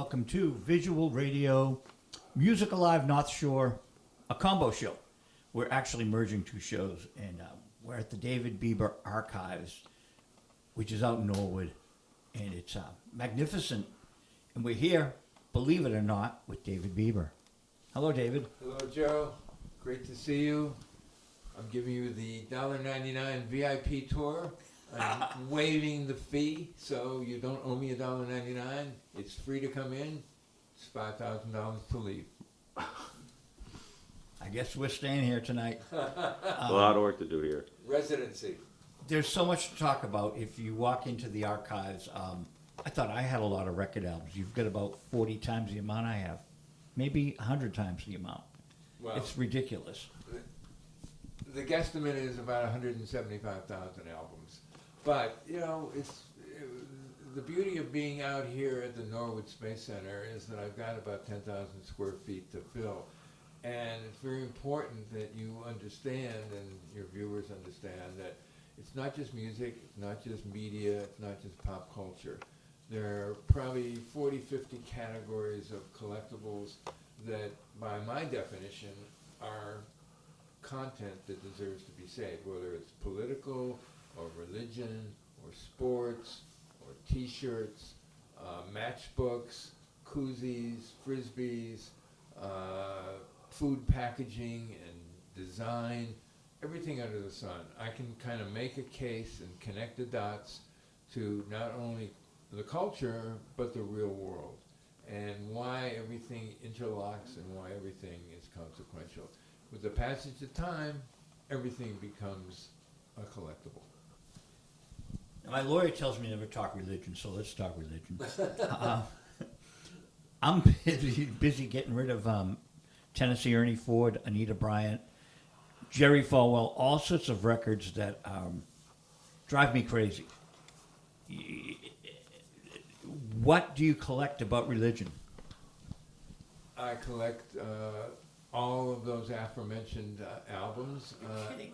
welcome to Visual Radio, Music Alive North Shore, a combo show. We're actually merging two shows, and we're at the David Bieber Archives, which is out in Norwood, and it's magnificent. And we're here, believe it or not, with David Bieber. Hello, David. Hello, Joe. Great to see you. I'm giving you the $1.99 VIP tour. I'm waiving the fee, so you don't owe me $1.99. It's free to come in. It's $5,000 to leave. I guess we're staying here tonight. A lot of work to do here. Residency. There's so much to talk about. If you walk into the archives, I thought I had a lot of record albums. You've got about 40 times the amount I have. Maybe 100 times the amount. Well, It's ridiculous. the guesstimate is about 175,000 albums. But, you know, the beauty of being out here at the Norwood Space Center is that I've got about 10,000 square feet to fill. And it's very important that you understand, and your viewers understand, that it's not just music, it's not just media, it's not just pop culture. There are probably 40, 50 categories of collectibles that, by my definition, are content that deserves to be saved, whether it's political, or religion, or sports, or T-shirts, matchbooks, koozies, frisbees, food packaging and design, everything under the sun. I can kind of make a case and connect the dots to not only the culture, but the real world, and why everything interlocks and why everything is consequential. With the passage of time, everything becomes a collectible. My lawyer tells me never talk religion, so let's talk religion. I'm busy getting rid of Tennessee Ernie Ford, Anita Bryant, Jerry Falwell, all sorts of records that drive me crazy. What do you collect about religion? I collect all of those aforementioned albums.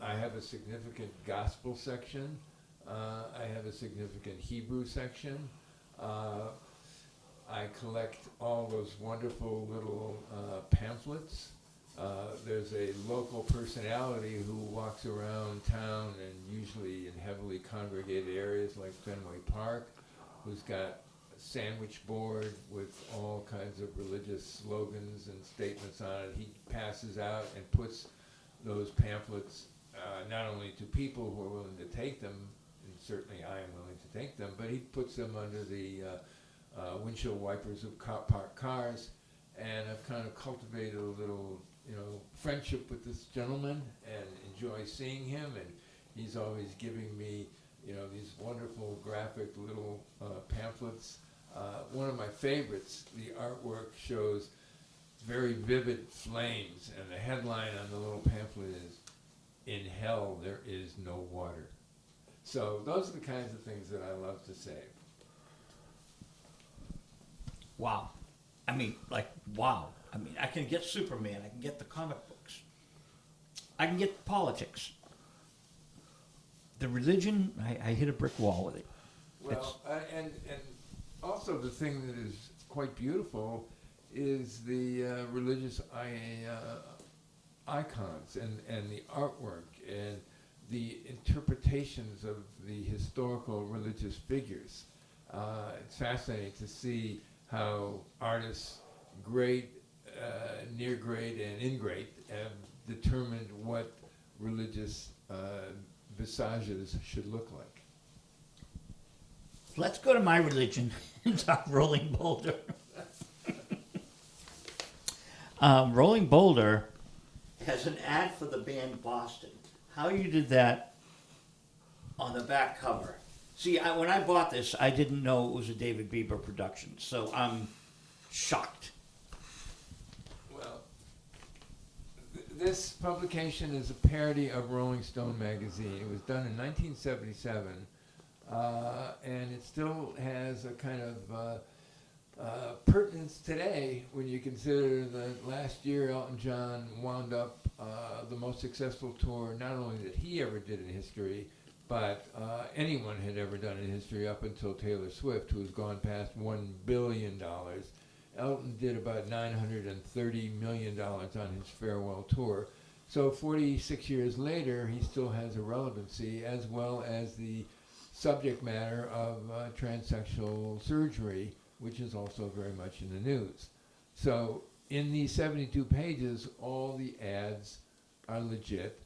I have a significant gospel section. I have a significant Hebrew section. I collect all those wonderful little pamphlets. There's a local personality who walks around town, and usually in heavily congregated areas like Fenway Park, who's got a sandwich board with all kinds of religious slogans and statements on it. He passes out and puts those pamphlets not only to people who are willing to take them, and certainly I am willing to take them, but he puts them under the windshield wipers of parked cars, and I've kind of cultivated a little, friendship with this gentleman and enjoy seeing him, and he's always giving me, these wonderful graphic little pamphlets. One of my favorites, the artwork shows very vivid flames, and the headline on the little pamphlet is, "In hell there is no water." So those are the kinds of things that I love to save. Wow. Wow. I can get Superman. I can get the comic books. I can get politics. The religion, I hit a brick wall with it. Well, and also the thing that is quite beautiful is the religious icons and the artwork and the interpretations of the historical religious figures. It's fascinating to see how artists, great, near great, and in great, have determined what religious visages should look like. Let's go to my religion and talk Rolling Boulder. Rolling Boulder has an ad for the band Boston. How you did that on the back cover. See, when I bought this, I didn't know it was a David Bieber production, so I'm shocked. Well, this publication is a parody of Rolling Stone magazine. It was done in 1977, and it still has a kind of pertinence today when you consider that last year Elton John wound up the most successful tour, not only that he ever did in history, but anyone had ever done in history up until Taylor Swift, who has gone past $1 billion Elton did about $930 million on his farewell tour. So 46 years later, he still has a relevancy, as well as the subject matter of transsexual surgery, which is also very much in the news. So in these 72 pages, all the ads are legit,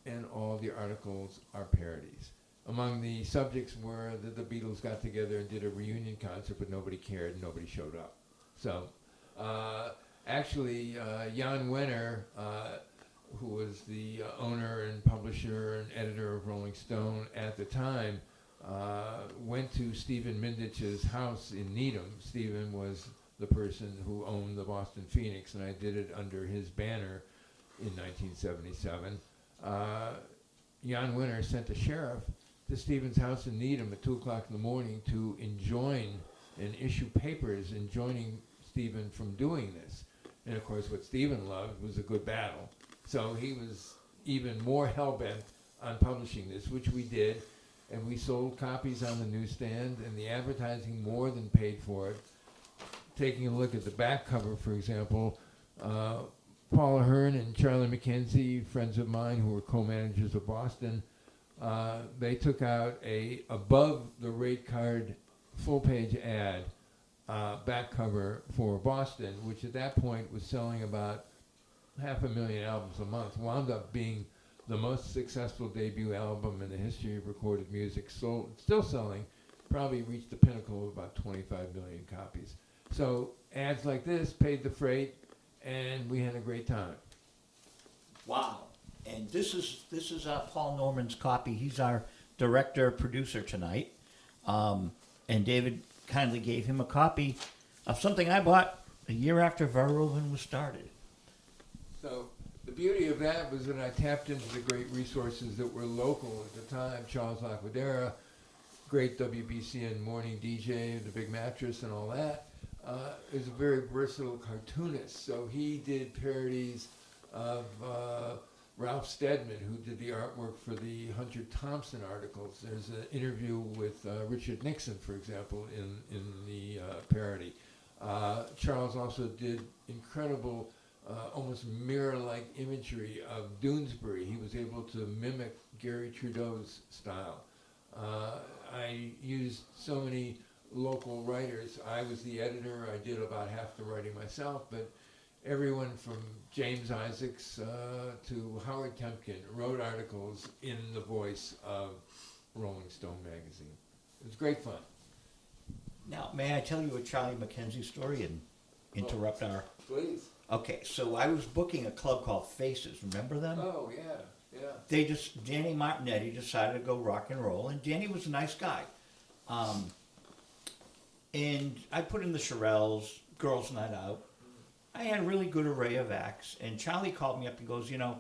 and all the articles are parodies. Among the subjects were that the Beatles got together and did a reunion concert, but nobody cared and nobody showed up. So actually, Jan Wenner, who was the owner and publisher and editor of Rolling Stone at the time, went to Stephen Mindich's house in Needham. Stephen was the person who owned the Boston Phoenix, and I did it under his banner in 1977. Jan Wenner sent a sheriff to Stephen's house in Needham at 2 o'clock in the morning to enjoin and issue papers enjoining Stephen from doing this. And of course, what Stephen loved was a good battle. So he was even more hell-bent on publishing this, which we did, and we sold copies on the newsstand, and the advertising more than paid for it. Taking a look at the back cover, for example, Paul Ahern and Charlie McKenzie, friends of mine who were co-managers of Boston, they took out a above the rate card full-page ad back cover for Boston, which at that point was selling about 500,000 albums a month, wound up being the most successful debut album in the history of recorded music, sold, still selling, probably reached the pinnacle of about 25 million copies. So ads like this paid the freight, and we had a great time. Wow. And this is Paul Norman's copy. He's our director, producer tonight. And David kindly gave him a copy of something I bought a year after Verhoeven was started. So the beauty of that was that I tapped into the great resources that were local at the time. Charles Laquadera, great WBCN morning DJ, The Big Mattress and all that, is a very versatile cartoonist. So he did parodies of Ralph Steadman, who did the artwork for the Hunter Thompson articles. There's an interview with Richard Nixon, for example, in the parody. Charles also did incredible, almost mirror-like imagery of Doonesbury. He was able to mimic Gary Trudeau's style. I used so many local writers. I was the editor. I did about half the writing myself, but everyone from James Isaacs to Howard Temkin wrote articles in the voice of Rolling Stone magazine. It was great fun. Now, may I tell you a Charlie McKenzie story and interrupt our... Please. Okay, so I was booking a club called Faces. Remember them? Oh, yeah, yeah. Danny Martinetti decided to go rock and roll, and Danny was a nice guy. And I put in the Shirelles, Girls Night Out. I had a really good array of acts, and Charlie called me up and goes, I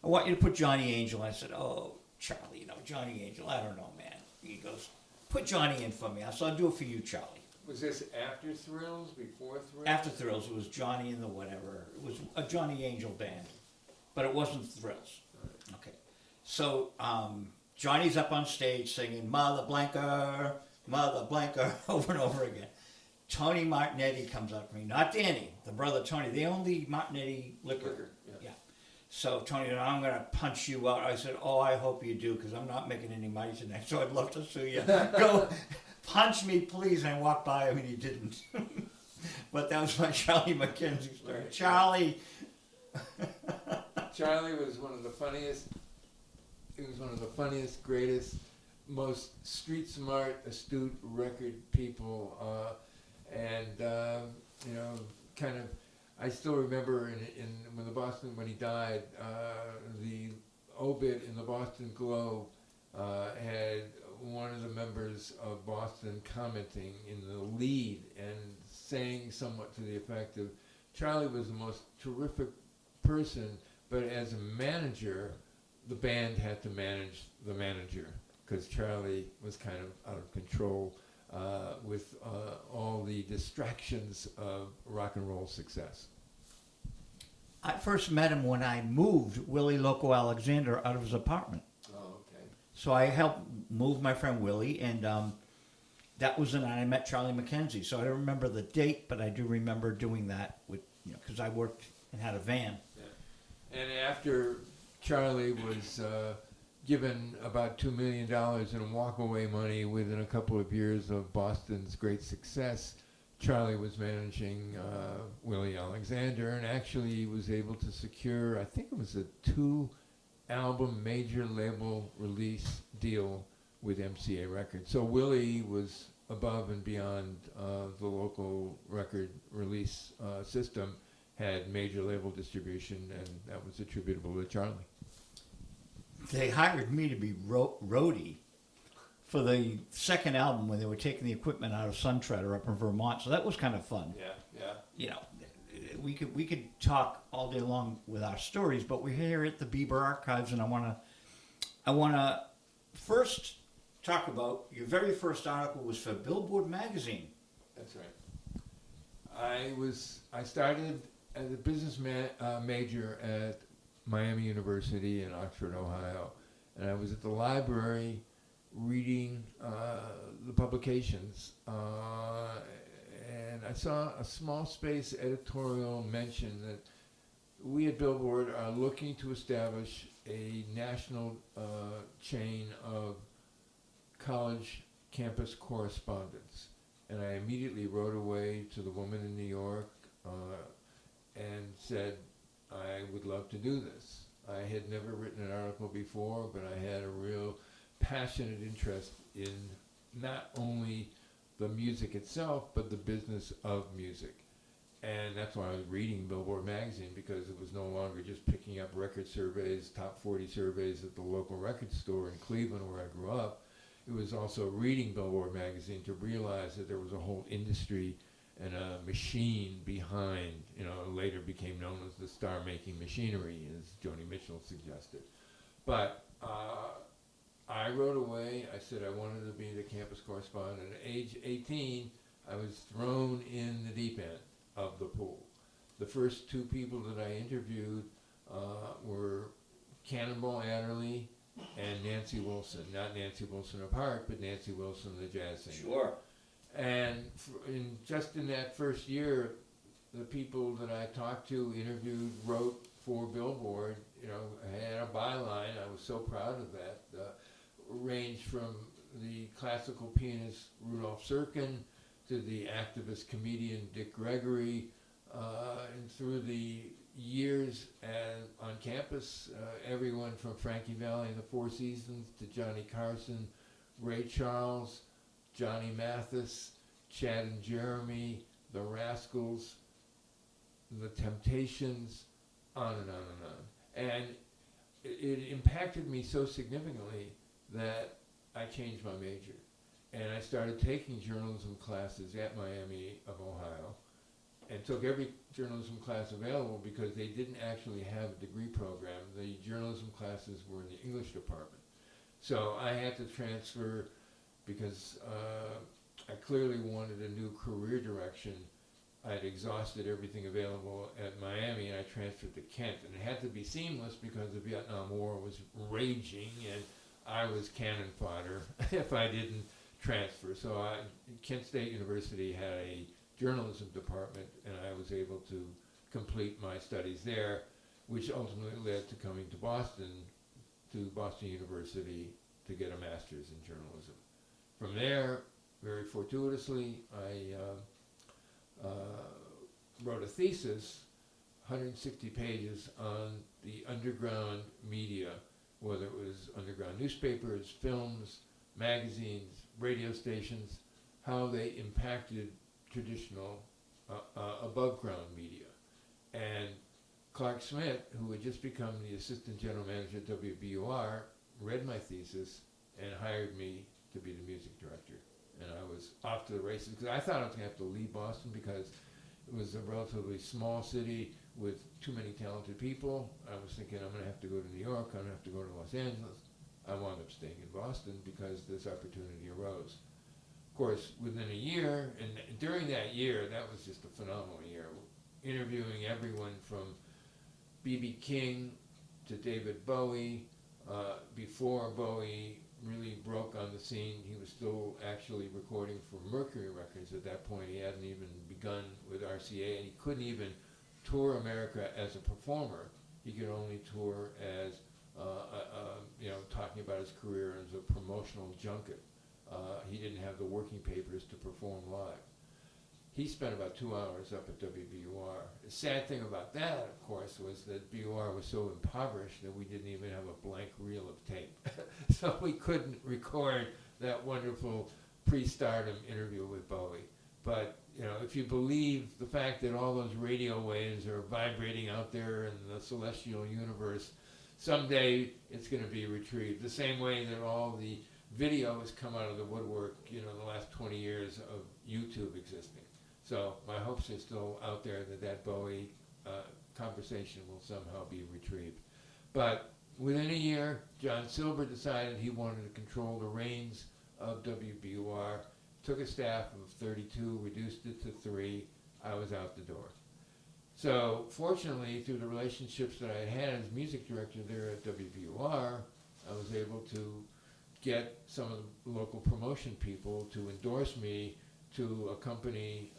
want you to put Johnny Angel. I said, oh, Charlie, Johnny Angel, I don't know, man. He goes, put Johnny in for me. I said, I'll do it for you, Charlie. Was this after Thrills, before Thrills? After Thrills, it was Johnny and the whatever. It was a Johnny Angel band, but it wasn't Thrills. Okay. So Johnny's up on stage singing Mother Blanker, over and over again. Tony Martinetti comes up to me, not Danny, the brother Tony. They own the Martinetti liquor. Yeah. So Tony said, I'm going to punch you out. I said, oh, I hope you do, because I'm not making any money tonight, so I'd love to sue you. Go punch me, please. And I walked by him, and he didn't. But that was my Charlie McKenzie story. Charlie. Charlie was one of the funniest. He was one of the funniest, greatest, most street smart, astute record people. Kind of, I still remember when he died, the obit in the Boston Globe had one of the members of Boston commenting in the lead and saying somewhat to the effect of, Charlie was the most terrific person, but as a manager, the band had to manage the manager, because Charlie was kind of out of control with all the distractions of rock and roll success. I first met him when I moved Willie Loco Alexander out of his apartment. Oh, okay. So I helped move my friend Willie, and that was the night I met Charlie McKenzie. So I don't remember the date, but I do remember doing that with, because I worked and had a van. Yeah. And after Charlie was given about $2 million in walkaway money within a couple of years of Boston's great success, Charlie was managing Willie Alexander and actually was able to secure, I think it was a 2-album major label release deal with MCA Records. So Willie was above and beyond the local record release system, had major label distribution, and that was attributable to Charlie. They hired me to be roadie for the second album when they were taking the equipment out of Sun Treader up in Vermont. So that was kind of fun. Yeah. We could talk all day long with our stories, but we're here at the Bieber Archives, and I wanna first talk about your very first article was for Billboard magazine. That's right. I started as a business major at Miami University in Oxford, Ohio, and I was at the library reading the publications, and I saw a small space editorial mention that we at Billboard are looking to establish a national chain of college campus correspondence. And I immediately wrote away to the woman in New York and said, I would love to do this. I had never written an article before, but I had a real passionate interest in not only the music itself, but the business of music. And that's why I was reading Billboard magazine, because it was no longer just picking up record surveys, top 40 surveys at the local record store in Cleveland where I grew up. It was also reading Billboard magazine to realize that there was a whole industry and a machine behind, later became known as the star-making machinery, as Joni Mitchell suggested. But I wrote away. I said I wanted to be the campus correspondent. At age 18, I was thrown in the deep end of the pool. The first two people that I interviewed were Cannonball Adderley and Nancy Wilson. Not Nancy Wilson of Heart, but Nancy Wilson, the jazz singer. Sure. And just in that first year, the people that I talked to, interviewed, wrote for Billboard, I had a byline. I was so proud of that. Ranged from the classical pianist Rudolf Serkin to the activist comedian Dick Gregory, and through the years on campus, everyone from Frankie Valli and the Four Seasons to Johnny Carson, Ray Charles, Johnny Mathis, Chad and Jeremy, the Rascals, the Temptations, on and on and on. And it impacted me so significantly that I changed my major. And I started taking journalism classes at Miami of Ohio, and took every journalism class available because they didn't actually have a degree program. The journalism classes were in the English department. So I had to transfer because I clearly wanted a new career direction. I'd exhausted everything available at Miami, and I transferred to Kent. And it had to be seamless because the Vietnam War was raging, and I was cannon fodder if I didn't transfer. So Kent State University had a journalism department, and I was able to complete my studies there, which ultimately led to coming to Boston University, to get a master's in journalism. From there, very fortuitously, I wrote a thesis, 160 pages, on the underground media, whether it was underground newspapers, films, magazines, radio stations, how they impacted traditional above-ground media. And Clark Smith, who had just become the assistant general manager at WBUR, read my thesis and hired me to be the music director. And I was off to the races, because I thought I was going to have to leave Boston because it was a relatively small city with too many talented people. I was thinking I'm going to have to go to New York, I'm going to have to go to Los Angeles. I wound up staying in Boston because this opportunity arose. Of course, within a year, and during that year, that was just a phenomenal year, interviewing everyone from B.B. King to David Bowie. Before Bowie really broke on the scene. He was still actually recording for Mercury Records at that point. He hadn't even begun with RCA, and he couldn't even tour America as a performer. He could only tour as, talking about his career as a promotional junket. He didn't have the working papers to perform live. He spent about 2 hours up at WBUR. The sad thing about that, of course, was that BUR was so impoverished that we didn't even have a blank reel of tape. So we couldn't record that wonderful pre-stardom interview with Bowie. But, if you believe the fact that all those radio waves are vibrating out there in the celestial universe, someday it's going to be retrieved. The same way that all the video has come out of the woodwork, in the last 20 years of YouTube existing. So my hopes are still out there that Bowie conversation will somehow be retrieved. But within a year, John Silver decided he wanted to control the reins of WBUR, took a staff of 32, reduced it to 3. I was out the door. So fortunately, through the relationships that I had as music director there at WBUR, I was able to get some of the local promotion people to endorse me to a company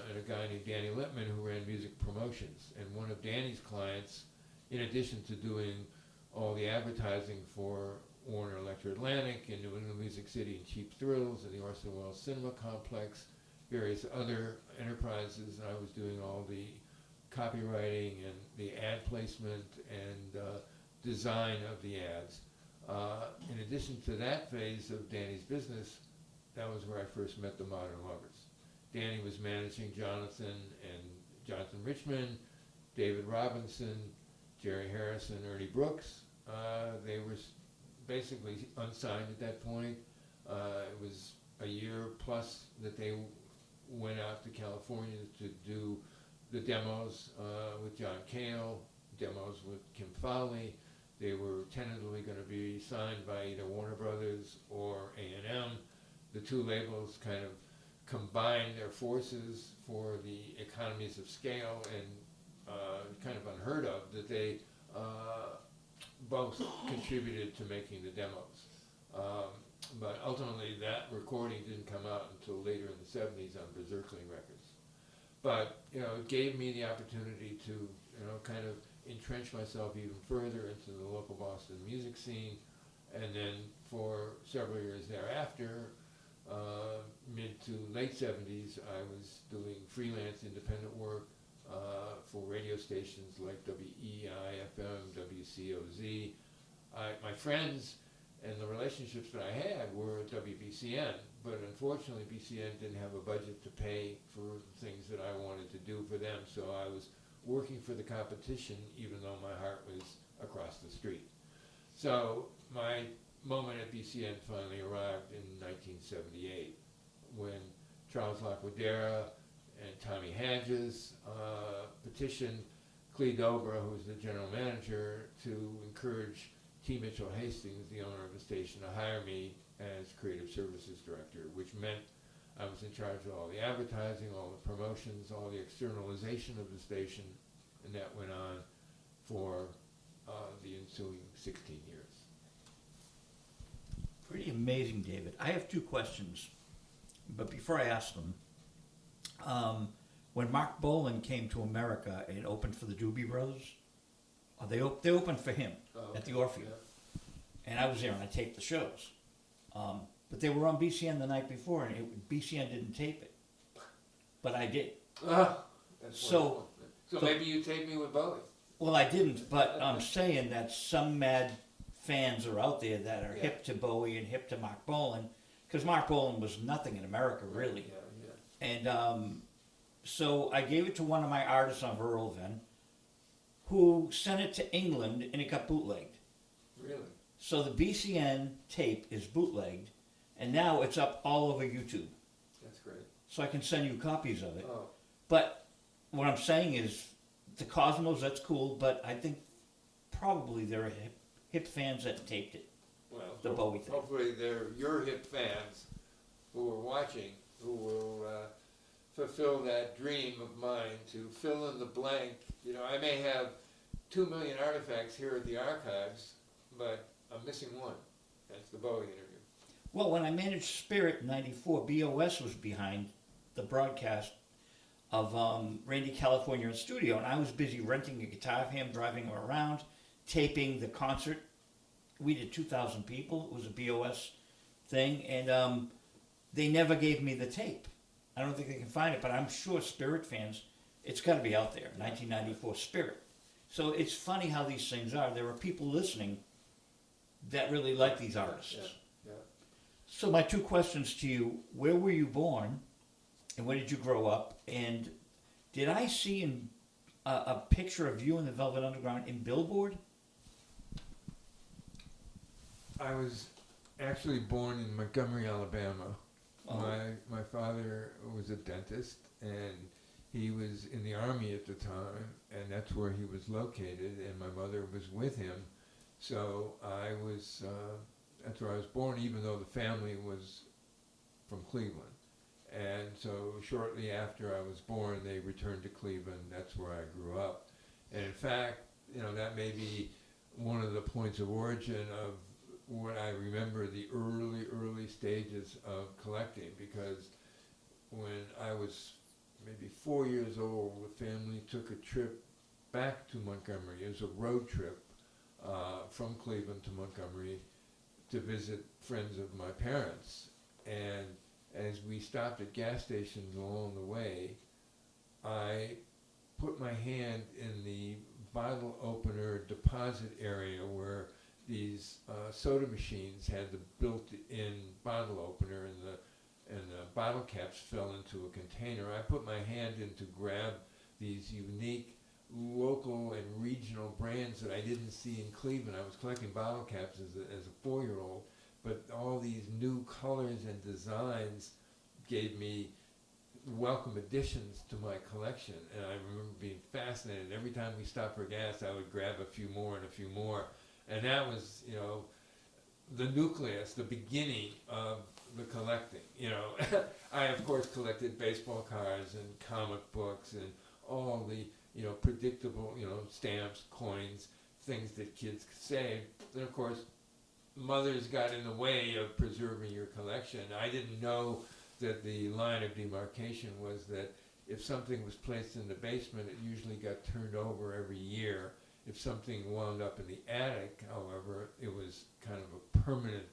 and a guy named Danny Lippman who ran music promotions. And one of Danny's clients, in addition to doing all the advertising for Warner Electric Atlantic and New England Music City and Cheap Thrills and the Orson Welles Cinema Complex, various other enterprises, and I was doing all the copywriting and the ad placement and design of the ads. In addition to that phase of Danny's business, that was where I first met the Modern Lovers. Danny was managing Jonathan Richman, David Robinson, Jerry Harrison, Ernie Brooks. They were basically unsigned at that point. It was a year plus that they went out to California to do the demos with John Cale, demos with Kim Fowley. They were tentatively going to be signed by either Warner Brothers or A&M. The two labels kind of combined their forces for the economies of scale, and kind of unheard of that they both contributed to making the demos. But ultimately that recording didn't come out until later in the 70s on Berserkling Records. But, it gave me the opportunity to, kind of entrench myself even further into the local Boston music scene. And then for several years thereafter, mid to late 70s, I was doing freelance independent work for radio stations like WEI-FM, WCOZ. My friends and the relationships that I had were at WBCN, but unfortunately BCN didn't have a budget to pay for the things that I wanted to do for them, so I was working for the competition even though my heart was across the street. So my moment at BCN finally arrived in 1978 when Charles Laquadera and Tommy Hadges petitioned Clee Dobra, who was the general manager, to encourage T. Mitchell Hastings, the owner of the station, to hire me as creative services director, which meant I was in charge of all the advertising, all the promotions, all the externalization of the station, and that went on for the ensuing 16 years. Pretty amazing, David. I have 2 questions, but before I ask them, when Mark Bolan came to America and opened for the Doobie Brothers, they opened for him at the Orpheum, and I was there and I taped the shows. But they were on BCN the night before, and BCN didn't tape it, but I did. That's So- wonderful. So maybe you take me with Bowie. Well, I didn't, but I'm saying that some mad fans are out there that are Yeah. hip to Bowie and hip to Mark Bolan, because Mark Bolan was nothing in America, really. Yeah. And so I gave it to one of my artists on Verlven, who sent it to England, and it got bootlegged. Really? So the BCN tape is bootlegged, and now it's up all over YouTube. That's great. So I can send you copies of it. Oh, But what I'm saying is, the Cosmos, that's cool, but I think probably there are hip fans that taped it. well, The Bowie thing. hopefully they're your hip fans who are watching, who will fulfill that dream of mine to fill in the blank. I may have 2 million artifacts here at the archives, but I'm missing one. That's the Bowie interview. Well, when I managed Spirit in '94, BOS was behind the broadcast of Randy California in studio, and I was busy renting a guitar of him, driving him around, taping the concert. We did 2,000 people. It was a BOS thing, and they never gave me the tape. I don't think they can find it, but I'm sure Spirit fans, it's got to be out there. 1994 Spirit. So it's funny how these things are. There are people listening that really like these artists. Yeah. So my two questions to you: where were you born, and where did you grow up? And did I see a picture of you in the Velvet Underground in Billboard? I was actually born in Montgomery, Alabama. Oh. My father was a dentist, and he was in the Army at the time, and that's where he was located, and my mother was with him. So that's where I was born, even though the family was from Cleveland. And so shortly after I was born, they returned to Cleveland. That's where I grew up. And in fact, that may be one of the points of origin of what I remember the early stages of collecting, because when I was maybe 4 years old, the family took a trip back to Montgomery. It was a road trip from Cleveland to Montgomery to visit friends of my parents. And as we stopped at gas stations along the way, I put my hand in the bottle opener deposit area where these soda machines had the built-in bottle opener, and the bottle caps fell into a container. I put my hand in to grab these unique local and regional brands that I didn't see in Cleveland. I was collecting bottle caps as a 4-year-old, but all these new colors and designs gave me welcome additions to my collection, and I remember being fascinated. Every time we stopped for gas, I would grab a few more and a few more, and that was, the nucleus, the beginning of the collecting. I of course collected baseball cards and comic books and all the predictable stamps, coins, things that kids could save. And of course, mothers got in the way of preserving your collection. I didn't know that the line of demarcation was that if something was placed in the basement, it usually got turned over every year. If something wound up in the attic, however, it was kind of a permanent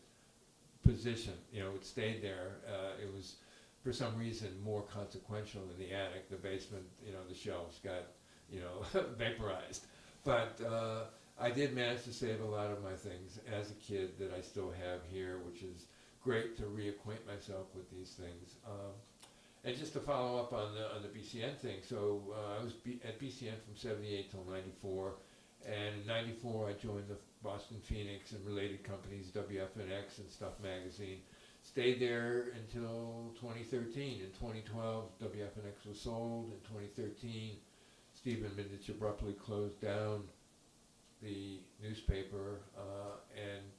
position. It stayed there. It was, for some reason, more consequential in the attic. The basement, the shelves got, vaporized. But I did manage to save a lot of my things as a kid that I still have here, which is great to reacquaint myself with these things. And just to follow up on the BCN thing, so I was at BCN from '78 till '94, and in '94 I joined the Boston Phoenix and related companies, WFNX and Stuff Magazine. Stayed there until 2013. In 2012, WFNX was sold. In 2013, Stephen Mindich abruptly closed down the newspaper, and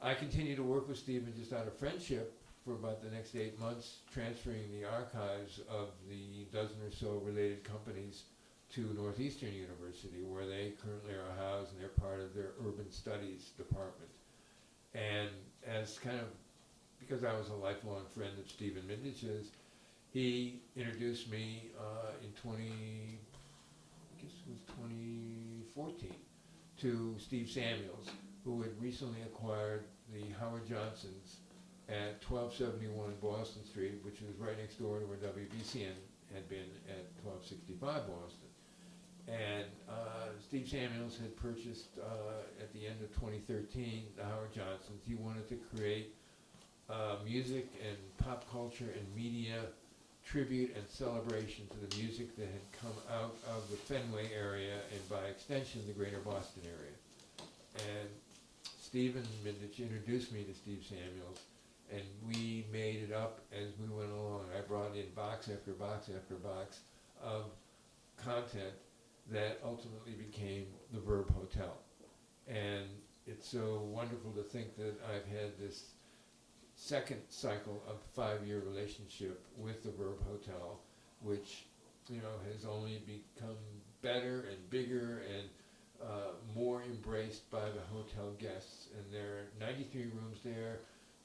I continued to work with Stephen just out of friendship for about the next 8 months, transferring the archives of the dozen or so related companies to Northeastern University, where they currently are housed, and they're part of their urban studies department. And as because I was a lifelong friend of Stephen Mindich's, he introduced me in 2014 to Steve Samuels, who had recently acquired the Howard Johnsons at 1271 Boston Street, which was right next door to where WBCN had been at 1265 Boston. And Steve Samuels had purchased at the end of 2013 the Howard Johnsons. He wanted to create music and pop culture and media tribute and celebration to the music that had come out of the Fenway area and by extension the greater Boston area. And Stephen Mindich introduced me to Steve Samuels, and we made it up as we went along. I brought in box after box after box of content that ultimately became the Verb Hotel. And it's so wonderful to think that I've had this second cycle of 5-year relationship with the Verb Hotel, which has only become better and bigger and more embraced by the hotel guests. And there are 93 rooms there.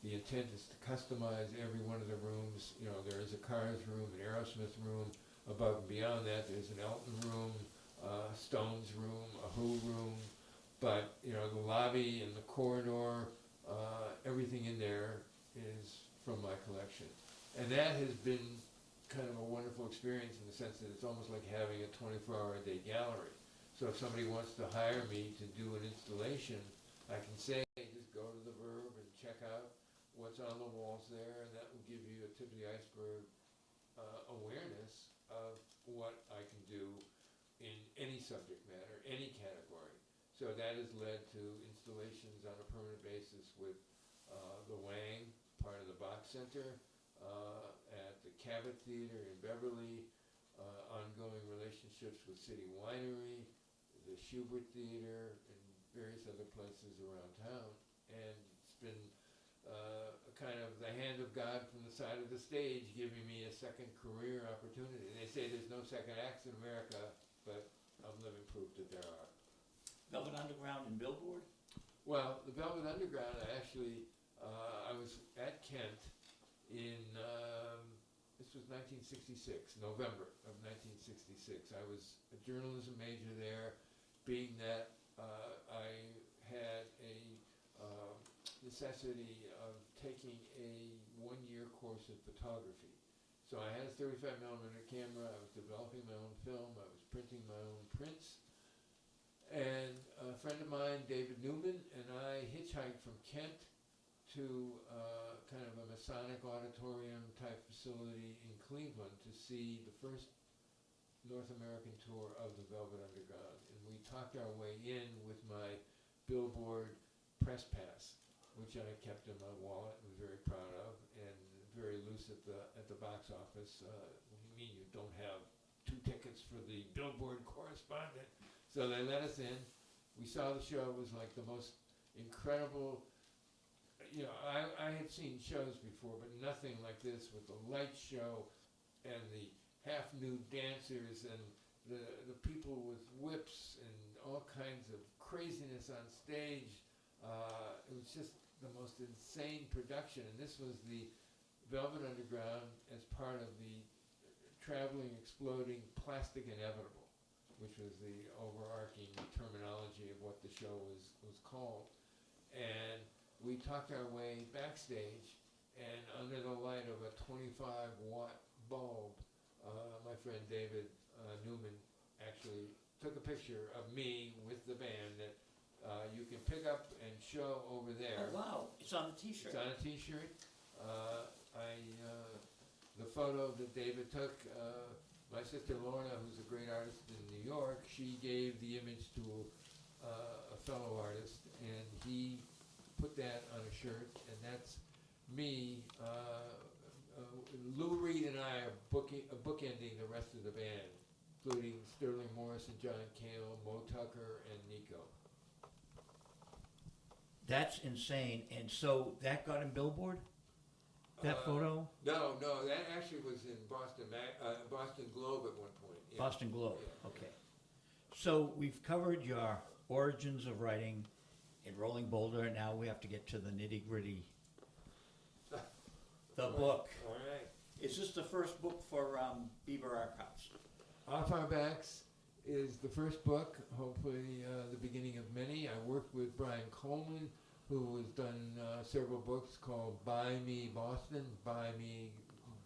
The intent is to customize every one of the rooms. You know, there is a Cars room, an Aerosmith room. Above and beyond that, there's an Elton room, Stones room, a Who room. But, you know, the lobby and the corridor, everything in there is from my collection. And that has been kind of a wonderful experience in the sense that it's almost like having a 24-hour-a-day gallery. So if somebody wants to hire me to do an installation, I can say, just go to the Verb and check out what's on the walls there, and that will give you a tip of the iceberg awareness of what I can do in any subject matter, any category. So that has led to installations on a permanent basis with the Wang, part of the Bach Center, at the Cabot Theater in Beverly, ongoing relationships with City Winery, the Schubert Theater, and various other places around town. And it's been kind of the hand of God from the side of the stage giving me a second career opportunity. They say there's no second acts in America, but I'm living proof that there are. Velvet Underground and Billboard? Well, the Velvet Underground, I was at Kent in, this was 1966, November of 1966. I was a journalism major there, being that I had a necessity of taking a one-year course of photography. So I had a 35mm camera, I was developing my own film, I was printing my own prints, and a friend of mine, David Newman, and I hitchhiked from Kent to kind of a Masonic auditorium type facility in Cleveland to see the first North American tour of the Velvet Underground. And we talked our way in with my Billboard press pass, which I kept in my wallet and was very proud of, and very loose at the box office. What do you mean you don't have 2 tickets for the Billboard correspondent? So they let us in. We saw the show. It was like the most incredible. You know, I had seen shows before, but nothing like this with the light show and the half-nude dancers and the people with whips and all kinds of craziness on stage. It was just the most insane production, and this was the Velvet Underground as part of the Traveling, Exploding, Plastic Inevitable, which was the overarching terminology of what the show was called. And we talked our way backstage, and under the light of a 25-watt bulb, my friend David Newman actually took a picture of me with the band that you can pick up and show over there. Oh, wow. It's on the T-shirt. It's on a T-shirt. The photo that David took, my sister Lorna, who's a great artist in New York, she gave the image to a fellow artist, and he put that on a shirt, and that's me. Lou Reed and I are bookending the rest of the band, including Sterling Morris and John Cale, Mo Tucker, and Nico. That's insane. And so that got in Billboard? That photo? No, that actually was in Boston Globe at one point. Yeah. Boston Globe, Yeah. okay. So we've covered your origins of writing in Rolling Boulder. Now we have to get to the nitty-gritty. The book. All right. Is this the first book for Bieber Archives? Off Our Backs is the first book, hopefully the beginning of many. I worked with Brian Coleman, who has done several books called By Me Boston, By Me,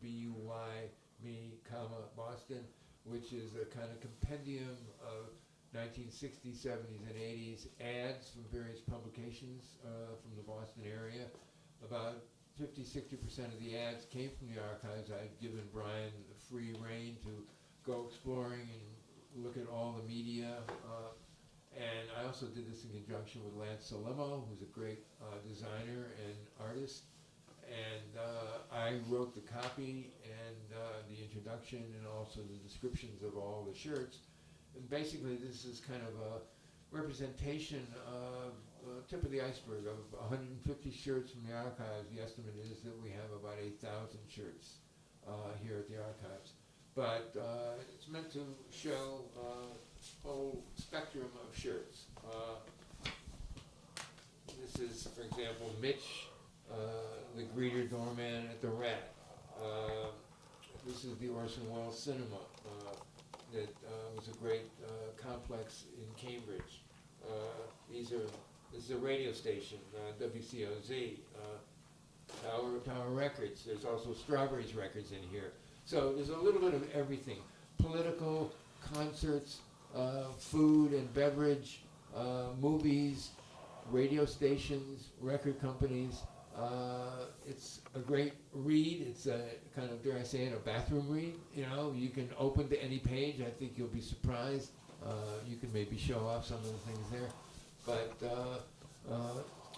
B-U-Y, Me, comma, Boston, which is a kind of compendium of 1960s, 70s, and 80s ads from various publications from the Boston area. About 50-60% of the ads came from the archives. I've given Brian free rein to go exploring and look at all the media. And I also did this in conjunction with Lance Salemo, who's a great designer and artist. And I wrote the copy and the introduction and also the descriptions of all the shirts. And basically this is kind of a representation of tip of the iceberg of 150 shirts from the archives. The estimate is that we have about 8,000 shirts here at the archives. But it's meant to show a whole spectrum of shirts. This is, for example, Mitch the Greeter Doorman at the Rat. This is the Orson Welles Cinema that was a great complex in Cambridge. This is a radio station, WCOZ, Tower Records. There's also Strawberries Records in here. So there's a little bit of everything. Political, concerts, food and beverage, movies, radio stations, record companies. It's a great read. It's a kind of, dare I say it, a bathroom read. You know, you can open to any page. I think you'll be surprised. You can maybe show off some of the things there. But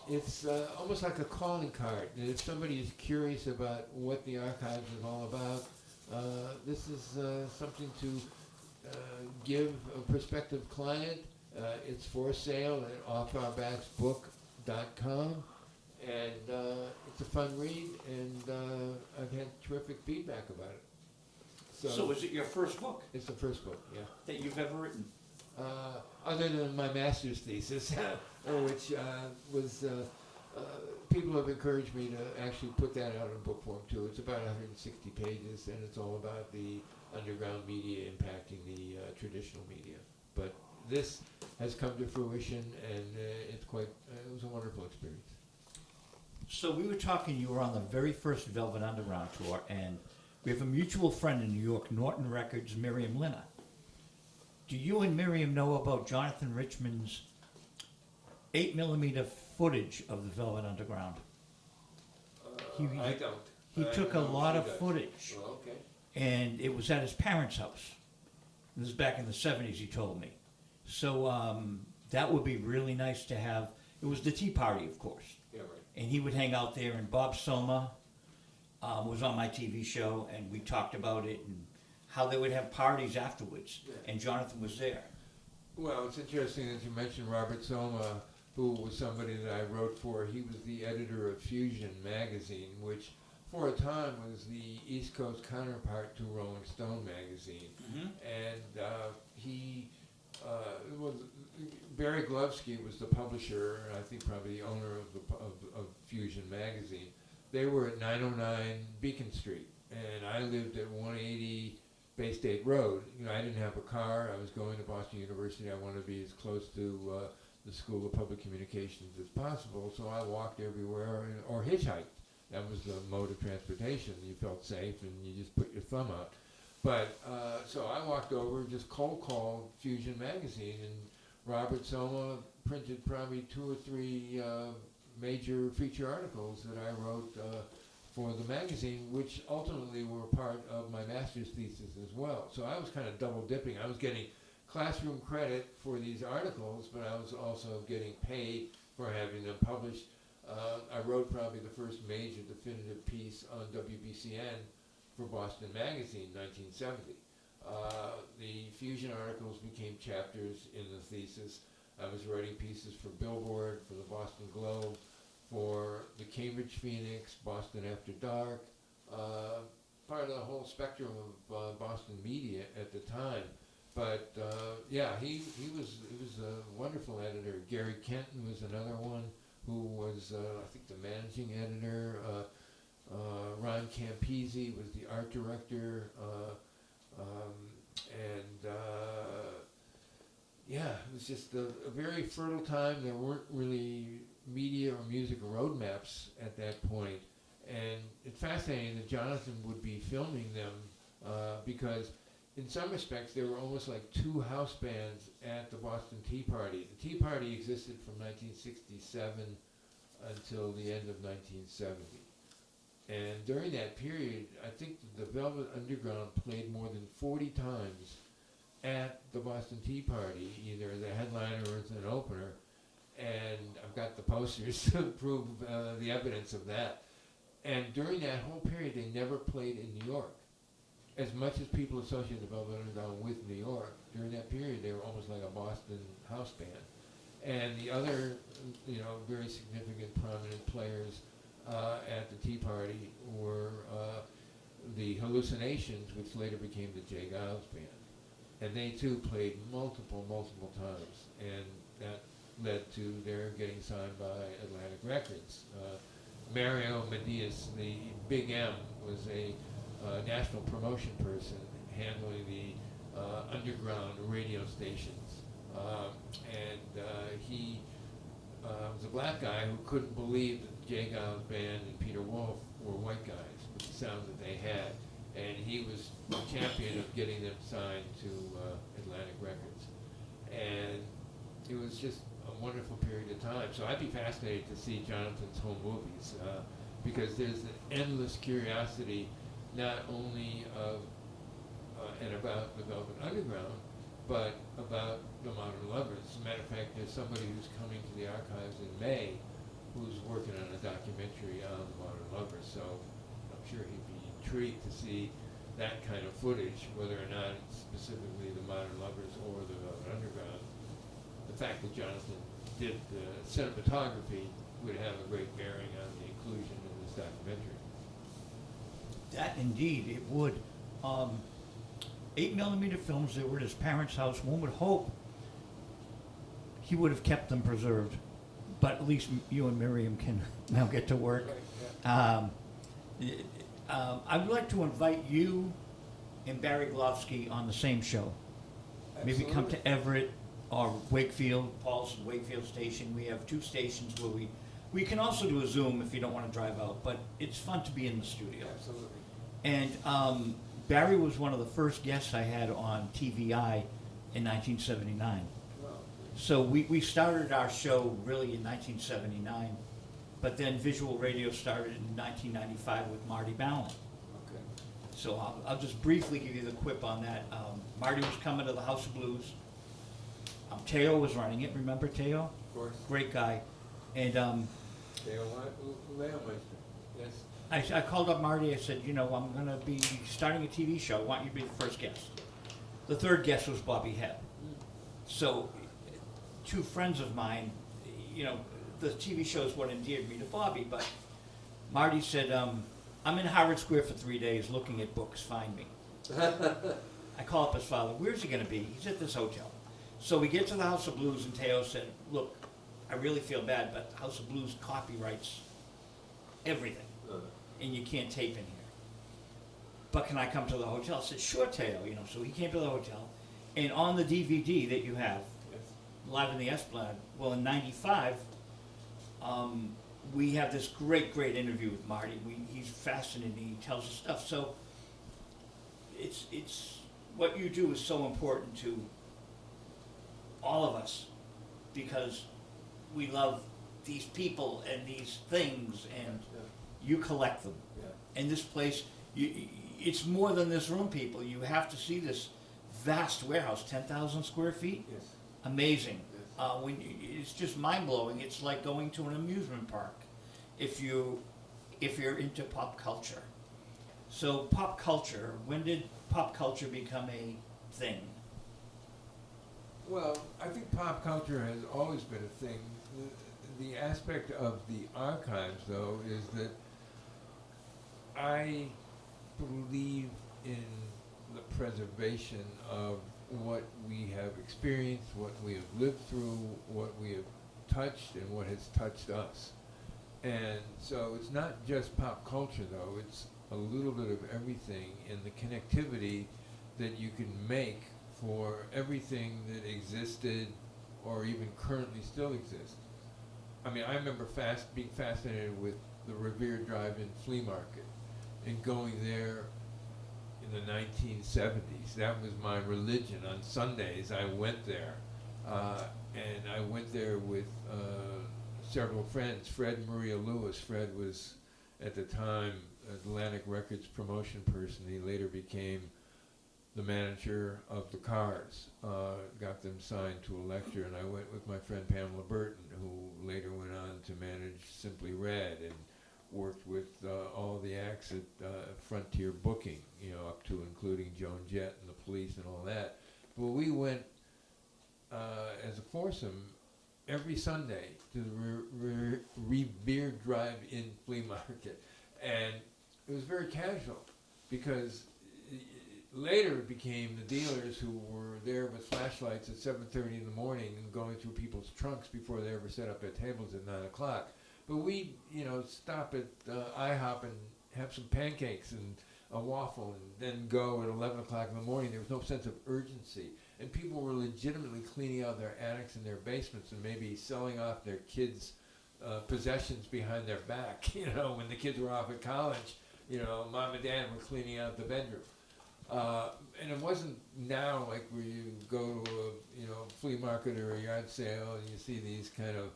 it's almost like a calling card. And if somebody is curious about what the archives is all about, this is something to give a prospective client. It's for sale at offourbacksbook.com. And it's a fun read, and I've had terrific feedback about it. So is it your first book It's the first book, yeah. that you've ever written? Other than my master's thesis, which was, people have encouraged me to actually put that out in book form too. It's about 160 pages, and it's all about the underground media impacting the traditional media. But this has come to fruition, and it was a wonderful experience. So we were talking, you were on the very first Velvet Underground tour, and we have a mutual friend in New York, Norton Records, Miriam Linna. Do you and Miriam know about Jonathan Richman's 8mm footage of the Velvet Underground? I don't. He took a lot of footage, Oh, okay. and it was at his parents' house. This is back in the 70s, he told me. So that would be really nice to have. It was the Tea Party, of course. Yeah, right. And he would hang out there, and Bob Soma was on my TV show, and we talked about it and how they would have parties afterwards, Yeah. and Jonathan was there. Well, it's interesting that you mentioned Robert Soma, who was somebody that I wrote for. He was the editor of Fusion magazine, which for a time was the East Coast counterpart to Rolling Stone magazine. Mm-hmm. And Barry Glovsky was the publisher, and I think probably the owner of Fusion magazine. They were at 909 Beacon Street, and I lived at 180 Bay State Road. You know, I didn't have a car. I was going to Boston University. I wanted to be as close to the School of Public Communications as possible, so I walked everywhere or hitchhiked. That was the mode of transportation. You felt safe, and you just put your thumb out. But so I walked over, just cold called Fusion magazine, and Robert Soma printed probably 2 or 3 major feature articles that I wrote for the magazine, which ultimately were part of my master's thesis as well. So I was kind of double dipping. I was getting classroom credit for these articles, but I was also getting paid for having them published. I wrote probably the first major definitive piece on WBCN for Boston Magazine, 1970. The Fusion articles became chapters in the thesis. I was writing pieces for Billboard, for the Boston Globe, for the Cambridge Phoenix, Boston After Dark, part of the whole spectrum of Boston media at the time. But yeah, he was a wonderful editor. Gary Kenton was another one who was I think the managing editor. Ron Campisi was the art director, yeah, it was just a very fertile time. There weren't really media or music roadmaps at that point, and it's fascinating that Jonathan would be filming them because in some respects they were almost like 2 house bands at the Boston Tea Party. The Tea Party existed from 1967 until the end of 1970. And during that period, I think the Velvet Underground played more than 40 times at the Boston Tea Party, either as a headliner or as an opener. And I've got the posters to prove the evidence of that. And during that whole period, they never played in New York. As much as people associate the Velvet Underground with New York, during that period, they were almost like a Boston house band. And the other, very significant, prominent players at the Tea Party were the Hallucinations, which later became the Jay Giles Band. And they too played multiple times, and that led to their getting signed by Atlantic Records. Mario Medias, the Big M, was a national promotion person handling the underground radio stations. He was a black guy who couldn't believe that Jay Giles Band and Peter Wolf were white guys with the sound that they had. And he was the champion of getting them signed to Atlantic Records. And it was just a wonderful period of time. So I'd be fascinated to see Jonathan's home movies because there's an endless curiosity not only of and about the Velvet Underground, but about the Modern Lovers. As a matter of fact, there's somebody who's coming to the archives in May who's working on a documentary on the Modern Lovers. So I'm sure he'd be intrigued to see that kind of footage, whether or not it's specifically the Modern Lovers or the Velvet Underground. The fact that Jonathan did the cinematography would have a great bearing on the inclusion in this documentary. That indeed it would. 8mm films, they were at his parents' house. One would hope he would have kept them preserved, but at least you and Miriam can now get to work. I would like to invite you and Barry Glofsky on the same show. Maybe come to Everett or Wakefield, Paul's Wakefield station. We have 2 stations where we can also do a Zoom if you don't want to drive out, but it's fun to be in the studio. Absolutely. And Barry was one of the first guests I had on TVI in 1979. Wow. So we started our show really in 1979, but then visual radio started in 1995 with Marty Ballin. Okay. So I'll just briefly give you the quip on that. Marty was coming to the House of Blues. Teo was running it. Remember Teo? Of course. Great guy. And Leomeister. Yes. I called up Marty. I said, I'm going to be starting a TV show. I want you to be the first guest. The third guest was Bobby Hebb. So 2 friends of mine, the TV show is what endeared me to Bobby, but Marty said, I'm in Howard Square for 3 days looking at books. Find me. I call up his father. Where's he going to be? He's at this hotel. So we get to the House of Blues, and Teo said, look, I really feel bad, but House of Blues copyrights everything, and you can't tape in here. But can I come to the hotel? I said, sure, Teo. So he came to the hotel, and on the DVD that you have, Live in the Esplanade, well, in '95, we have this great interview with Marty. He's fascinating. He tells us stuff. So it's what you do is so important to all of us because we love these people and these things, and you collect them. Yeah. And this place, it's more than this room, people. You have to see this vast warehouse, 10,000 square feet. Yes. Amazing. Yes. It's just mind-blowing. It's like going to an amusement park if you're into pop culture. So pop culture, when did pop culture become a thing? Well, I think pop culture has always been a thing. The aspect of the archives, though, is that I believe in the preservation of what we have experienced, what we have lived through, what we have touched, and what has touched us. And so it's not just pop culture, though. It's a little bit of everything in the connectivity that you can make for everything that existed or even currently still exists. I mean, I remember being fascinated with the Revere Drive-In Flea Market and going there in the 1970s. That was my religion. On Sundays, I went there. And I went there with several friends. Fred and Maria Lewis. Fred was, at the time, Atlantic Records promotion person. He later became the manager of the Cars, got them signed to Elektra, and I went with my friend Pamela Burton, who later went on to manage Simply Red and worked with all the acts at Frontier Booking, up to including Joan Jett and the Police and all that. But we went as a foursome every Sunday to the Revere Drive-In Flea Market, and it was very casual because later it became the dealers who were there with flashlights at 7:30 in the morning and going through people's trunks before they ever set up at tables at 9 o'clock. But we, stop at IHOP and have some pancakes and a waffle and then go at 11 o'clock in the morning. There was no sense of urgency. And people were legitimately cleaning out their attics and their basements and maybe selling off their kids' possessions behind their back. When the kids were off at college, mom and dad were cleaning out the bedroom. And it wasn't now like where you go to a flea market or a yard sale and you see these kind of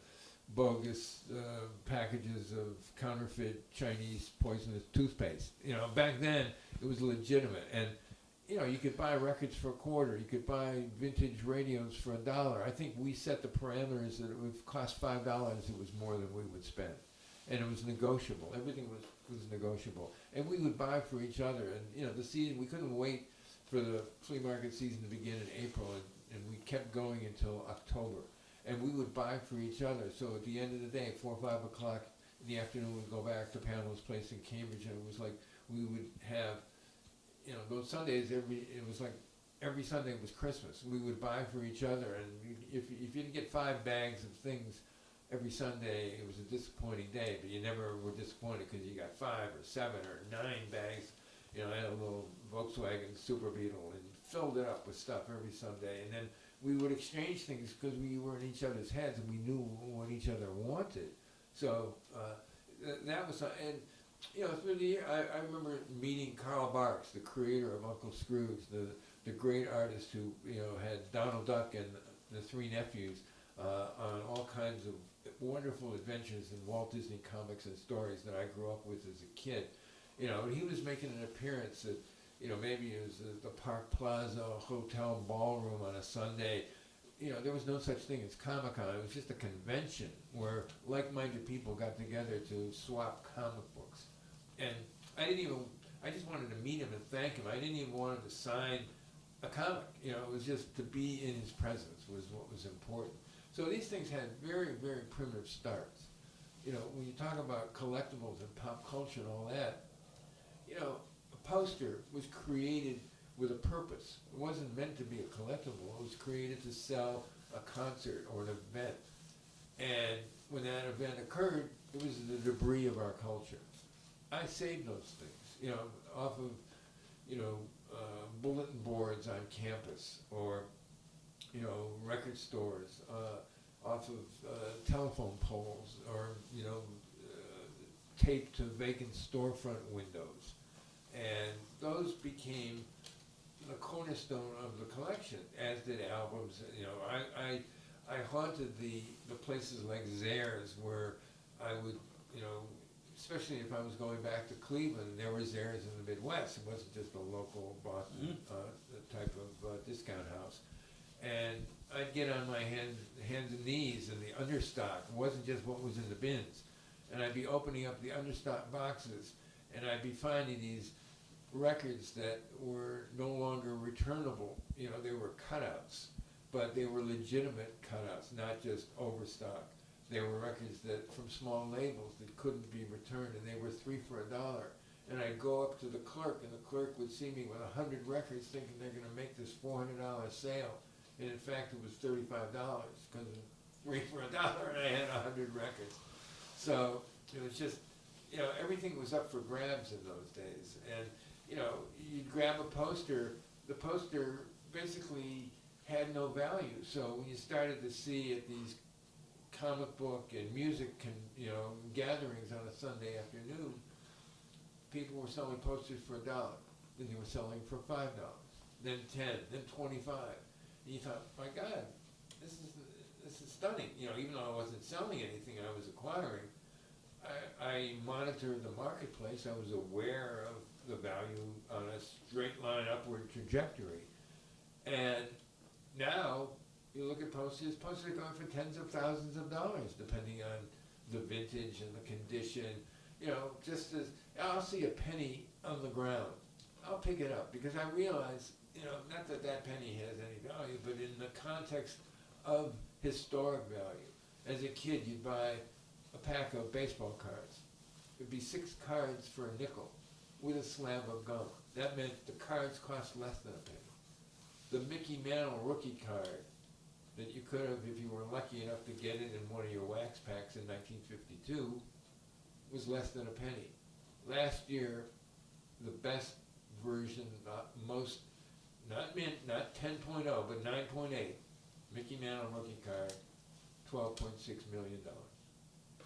bogus packages of counterfeit Chinese poisonous toothpaste. Back then it was legitimate, and you could buy records for $0.25. You could buy vintage radios for $1. I think we set the parameters that it would cost $5. It was more than we would spend, and it was negotiable. Everything was negotiable, and we would buy for each other. And the season, we couldn't wait for the flea market season to begin in April, and we kept going until October. And we would buy for each other. So at the end of the day, 4 or 5 o'clock in the afternoon, we'd go back to Pamela's place in Cambridge, and it was like we would have, those Sundays. It was like every Sunday was Christmas. We would buy for each other, and if you didn't get 5 bags of things every Sunday, it was a disappointing day. But you never were disappointed because you got 5 or 7 or 9 bags. I had a little Volkswagen Super Beetle and filled it up with stuff every Sunday, and then we would exchange things because we were in each other's heads and we knew what each other wanted. So that was, and through the year, I remember meeting Carl Barks, the creator of Uncle Scrooge, the great artist who had Donald Duck and the 3 nephews on all kinds of wonderful adventures in Walt Disney comics and stories that I grew up with as a kid. He was making an appearance at maybe it was the Park Plaza Hotel ballroom on a Sunday. There was no such thing as Comic-Con. It was just a convention where like-minded people got together to swap comic books. And I just wanted to meet him and thank him. I didn't even want him to sign a comic. It was just to be in his presence was what was important. So these things had very, very primitive starts. When you talk about collectibles and pop culture and all that, a poster was created with a purpose. It wasn't meant to be a collectible. It was created to sell a concert or an event. And when that event occurred, it was the debris of our culture. I saved those things, off of, bulletin boards on campus or, record stores, off of telephone poles or, taped to vacant storefront windows. And those became the cornerstone of the collection, as did albums. I haunted the places like Zare's where I would, especially if I was going back to Cleveland, there were Zare's in the Midwest. It wasn't just a local Boston type of discount house. And I'd get on my hands and knees, and the understock wasn't just what was in the bins. And I'd be opening up the understock boxes, and I'd be finding these records that were no longer returnable. They were cutouts, but they were legitimate cutouts, not just overstock. They were records that from small labels that couldn't be returned, and they were 3 for $1. And I'd go up to the clerk, and the clerk would see me with 100 records, thinking they're going to make this $400 sale. And in fact, it was $35 because 3 for $1, and I had 100 records. So it was just, everything was up for grabs in those days. And, you'd grab a poster, the poster basically had no value. So when you started to see at these comic book and music, gatherings on a Sunday afternoon, people were selling posters for $1. Then they were selling for $5, then $10, then $25. And you thought, my God, this is stunning. Even though I wasn't selling anything, I was acquiring. I monitored the marketplace. I was aware of the value on a straight line upward trajectory. And now you look at posters are going for tens of thousands of dollars, depending on the vintage and the condition. Just as I'll see a penny on the ground, I'll pick it up because I realize, not that penny has any value, but in the context of historic value. As a kid, you'd buy a pack of baseball cards. It'd be 6 cards for a nickel with a slab of gum. That meant the cards cost less than a penny. The Mickey Mantle rookie card that you could have, if you were lucky enough to get it in one of your wax packs in 1952, was less than a penny. Last year, the best version, not mint, not 10.0, but 9.8, Mickey Mantle rookie card, $12.6 million.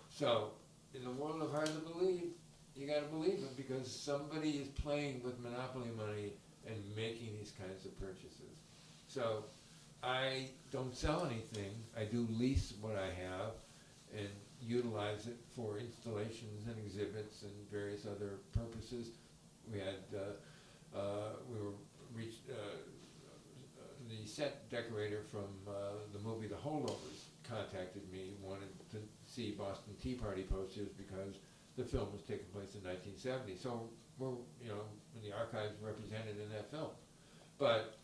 So, in the world of hard to believe, you got to believe it, because somebody is playing with monopoly money and making these kinds of purchases. So, I don't sell anything. I do lease what I have and utilize it for installations and exhibits and various other purposes. We had the set decorator from the movie The Holdovers contacted me, wanted to see Boston Tea Party posters because the film was taking place in 1970. So we're, in the archives represented in that film. But,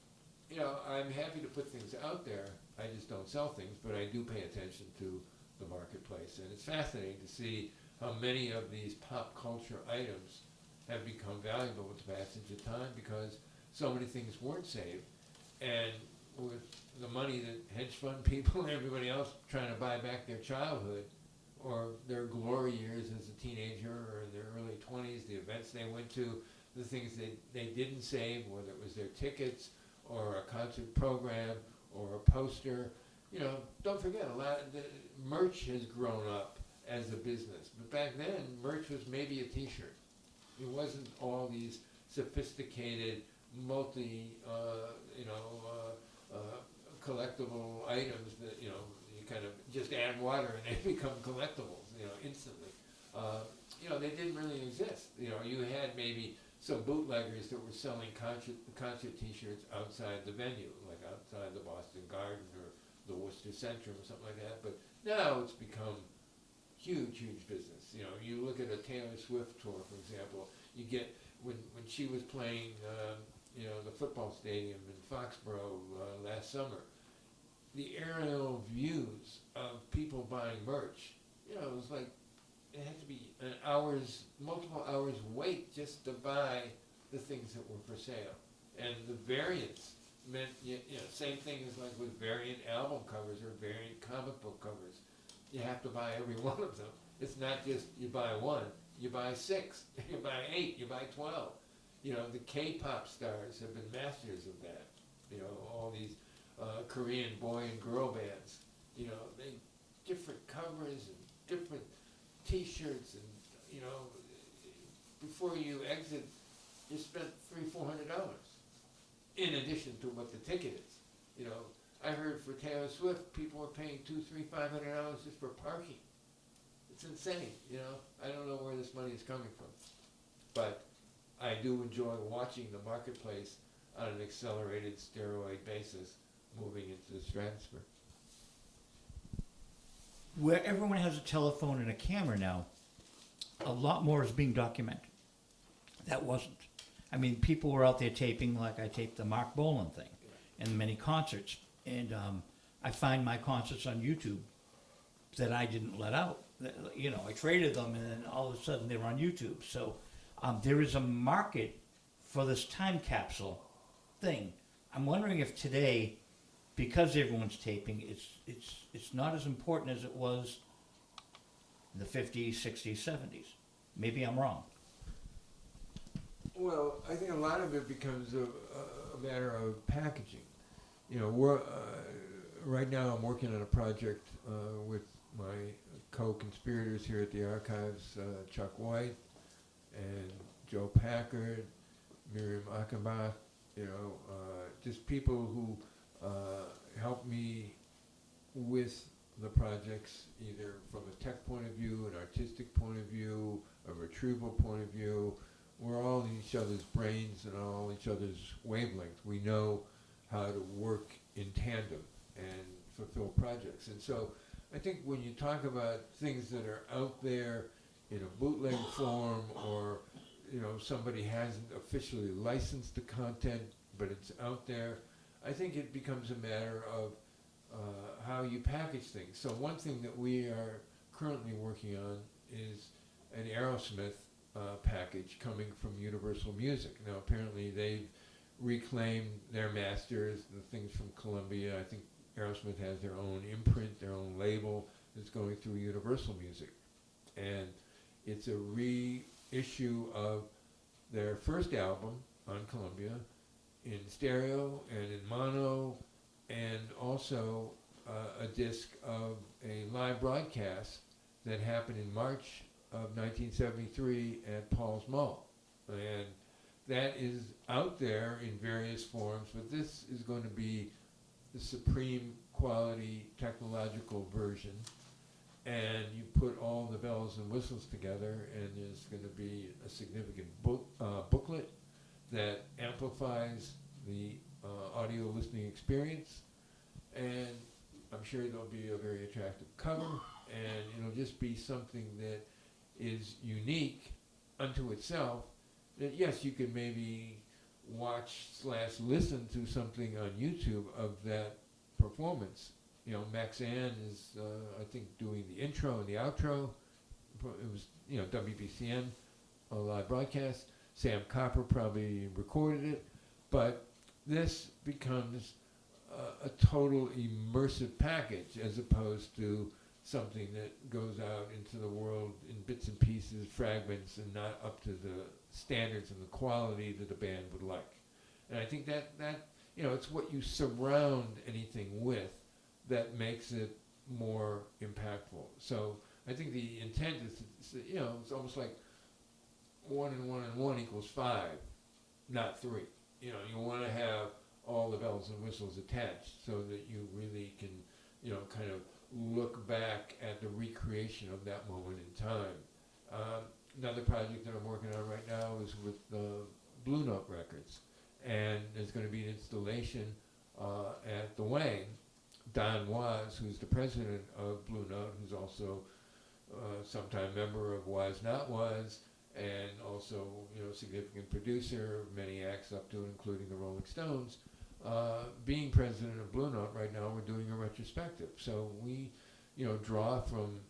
I'm happy to put things out there. I just don't sell things, but I do pay attention to the marketplace. And it's fascinating to see how many of these pop culture items have become valuable with the passage of time, because so many things weren't saved. And with the money that hedge fund people and everybody else trying to buy back their childhood or their glory years as a teenager or in their early 20s, the events they went to, the things they didn't save, whether it was their tickets or a concert program or a poster. Don't forget, a lot of the merch has grown up as a business. But back then, merch was maybe a t-shirt. It wasn't all these sophisticated, collectible items that, you kind of just add water and they become collectibles, instantly. They didn't really exist. You had maybe some bootleggers that were selling concert t-shirts outside the venue, like outside the Boston Garden or the Worcester Centrum or something like that. But now it's become huge business. You look at a Taylor Swift tour, for example. You get when she was playing, the football stadium in Foxborough last summer. The aerial views of people buying merch. It was like it had to be multiple hours wait just to buy the things that were for sale, and the variants meant same thing as like with variant album covers or variant comic book covers. You have to buy every one of them. It's not just you buy one, you buy 6, you buy 8, you buy 12. The K-pop stars have been masters of that. All these Korean boy and girl bands. They different covers and different T-shirts, and before you exit, you spent $300-400 in addition to what the ticket is. I heard for Taylor Swift, people were paying $200-500 just for parking. It's insane. I don't know where this money is coming from, but I do enjoy watching the marketplace on an accelerated steroid basis moving into the stratosphere. Where everyone has a telephone and a camera now, a lot more is being documented. That wasn't. I mean, people were out there taping, like I taped the Mark Bolan thing and many concerts. And I find my concerts on YouTube that I didn't let out. I traded them, and then all of a sudden they were on YouTube. So there is a market for this time capsule thing. I'm wondering if today, because everyone's taping, it's not as important as it was in the 50s, 60s, 70s. Maybe I'm wrong. Well, I think a lot of it becomes a matter of packaging. Right now I'm working on a project with my co-conspirators here at the archives, Chuck White and Joe Packard, Miriam Achenbach, just people who help me with the projects, either from a tech point of view, an artistic point of view, a retrieval point of view. We're all in each other's brains and all each other's wavelengths. We know how to work in tandem and fulfill projects. And so I think when you talk about things that are out there in a bootleg form, or somebody hasn't officially licensed the content, but it's out there, I think it becomes a matter of how you package things. So one thing that we are currently working on is an Aerosmith package coming from Universal Music. Now apparently they've reclaimed their masters, the things from Columbia. I think Aerosmith has their own imprint, their own label that's going through Universal Music. And it's a reissue of their first album on Columbia in stereo and in mono, and also a disc of a live broadcast that happened in March of 1973 at Paul's Mall. And that is out there in various forms, but this is going to be the supreme quality technological version. And you put all the bells and whistles together, and there's going to be a significant booklet that amplifies the audio listening experience. And I'm sure there'll be a very attractive cover, and it'll just be something that is unique unto itself. That yes, you can maybe watch/listen to something on YouTube of that performance. You know, Maxanne is, I think, doing the intro and the outro. It was, you know, WBCN, a live broadcast. Sam Copper probably recorded it. But this becomes a total immersive package as opposed to something that goes out into the world in bits and pieces, fragments, and not up to the standards and the quality that a band would like. And I think that you know, it's what you surround anything with that makes it more impactful. So I think the intent is, you know, it's almost like 1 and 1 and 1 equals 5, not 3. You know, you want to have all the bells and whistles attached so that you really can, you know, kind of look back at the recreation of that moment in time. Another project that I'm working on right now is with Blue Note Records, and there's going to be an installation at the Wang. Don Was, who's the president of Blue Note, who's also sometime member of Was Not Was, and also, you know, significant producer of many acts up to it, including the Rolling Stones. Being president of Blue Note right now, we're doing a retrospective. So we, you know, draw from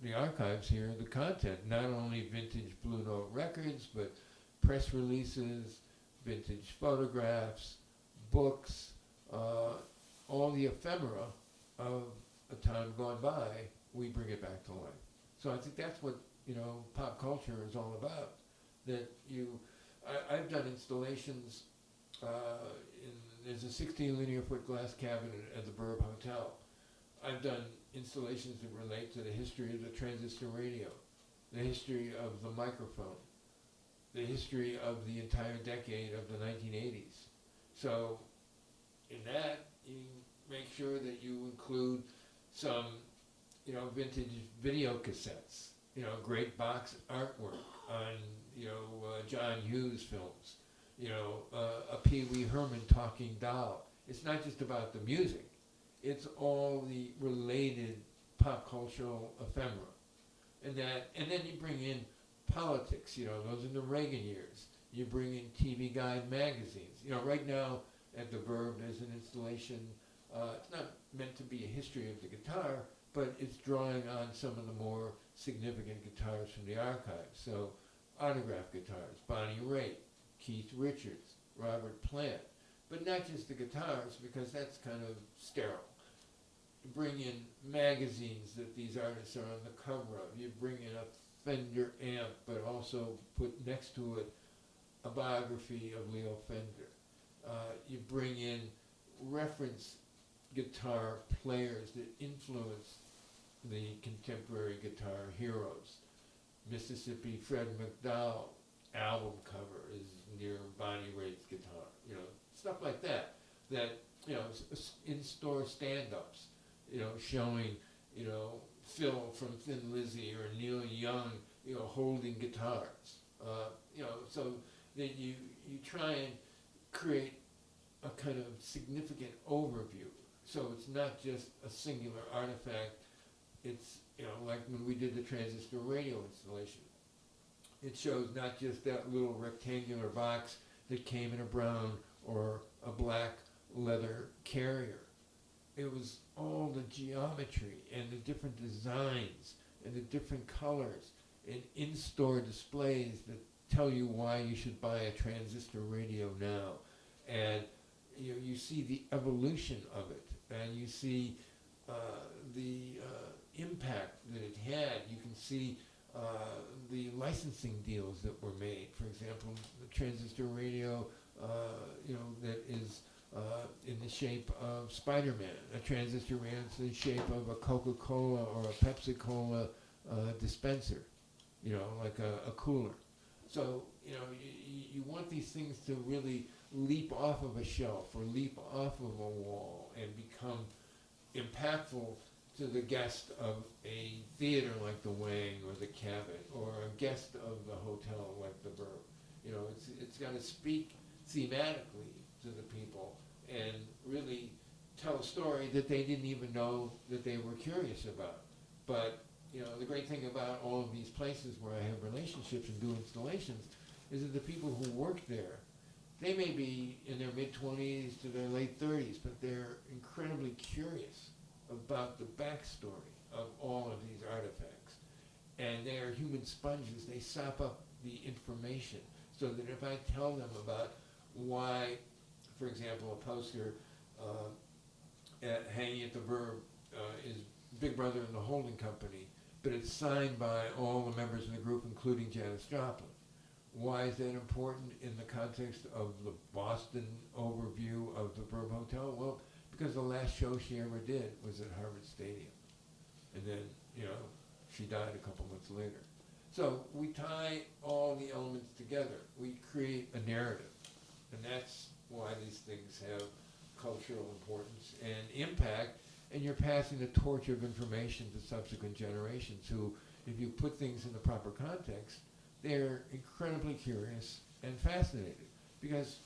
the archives here, the content, not only vintage Blue Note records, but press releases, vintage photographs, books, all the ephemera of a time gone by, we bring it back to life. So I think that's what, you know, pop culture is all about. That I've done installations, there's a 16 linear foot glass cabinet at the Burb Hotel. I've done installations that relate to the history of the transistor radio, the history of the microphone, the history of the entire decade of the 1980s. So in that, you make sure that you include some, you know, vintage video cassettes, you know, great box artwork on, you know, John Hughes films, you know, a Pee Wee Herman talking doll. It's not just about the music. It's all the related pop cultural ephemera. And then you bring in politics, you know, those in the Reagan years. You bring in TV Guide magazines. You know, right now at the Verb there's an installation, it's not meant to be a history of the guitar, but it's drawing on some of the more significant guitars from the archives. So autograph guitars, Bonnie Raitt, Keith Richards, Robert Plant. But not just the guitars, because that's kind of sterile. You bring in magazines that these artists are on the cover of. You bring in a Fender amp, but also put next to it a biography of Leo Fender. You bring in reference guitar players that influence the contemporary guitar heroes. Mississippi Fred McDowell album cover is near Bonnie Raitt's guitar. You know, stuff like that. That, you know, in-store stand-ups, you know, showing, you know, Phil from Thin Lizzy or Neil Young, you know, holding guitars. You know, so that you try and create a kind of significant overview. So it's not just a singular artifact. It's, you know, like when we did the transistor radio installation. It shows not just that little rectangular box that came in a brown or a black leather carrier. It was all the geometry and the different designs and the different colors and in-store displays that tell you why you should buy a transistor radio now. And you see the evolution of it, and you see the impact that it had. You can see the licensing deals that were made. For example, the transistor radio, that is in the shape of Spider-Man. A transistor radio is in the shape of a Coca-Cola or a Pepsi-Cola dispenser, like a cooler. So, you want these things to really leap off of a shelf or leap off of a wall and become impactful to the guest of a theater like the Wang or the Cabot, or a guest of the hotel like the Burb. It's got to speak thematically to the people and really tell a story that they didn't even know that they were curious about. But the great thing about all of these places where I have relationships and do installations is that the people who work there, they may be in their mid-20s to their late 30s, but they're incredibly curious about the backstory of all of these artifacts. And they are human sponges. They sop up the information so that if I tell them about why, for example, a poster hanging at the Verb is Big Brother and the Holding Company, but it's signed by all the members of the group, including Janis Joplin. Why is that important in the context of the Boston overview of the Verb Hotel? Well, because the last show she ever did was at Harvard Stadium. And then, she died a couple months later. So we tie all the elements together. We create a narrative. And that's why these things have cultural importance and impact. And you're passing the torch of information to subsequent generations who, if you put things in the proper context, they're incredibly curious and fascinated. Because,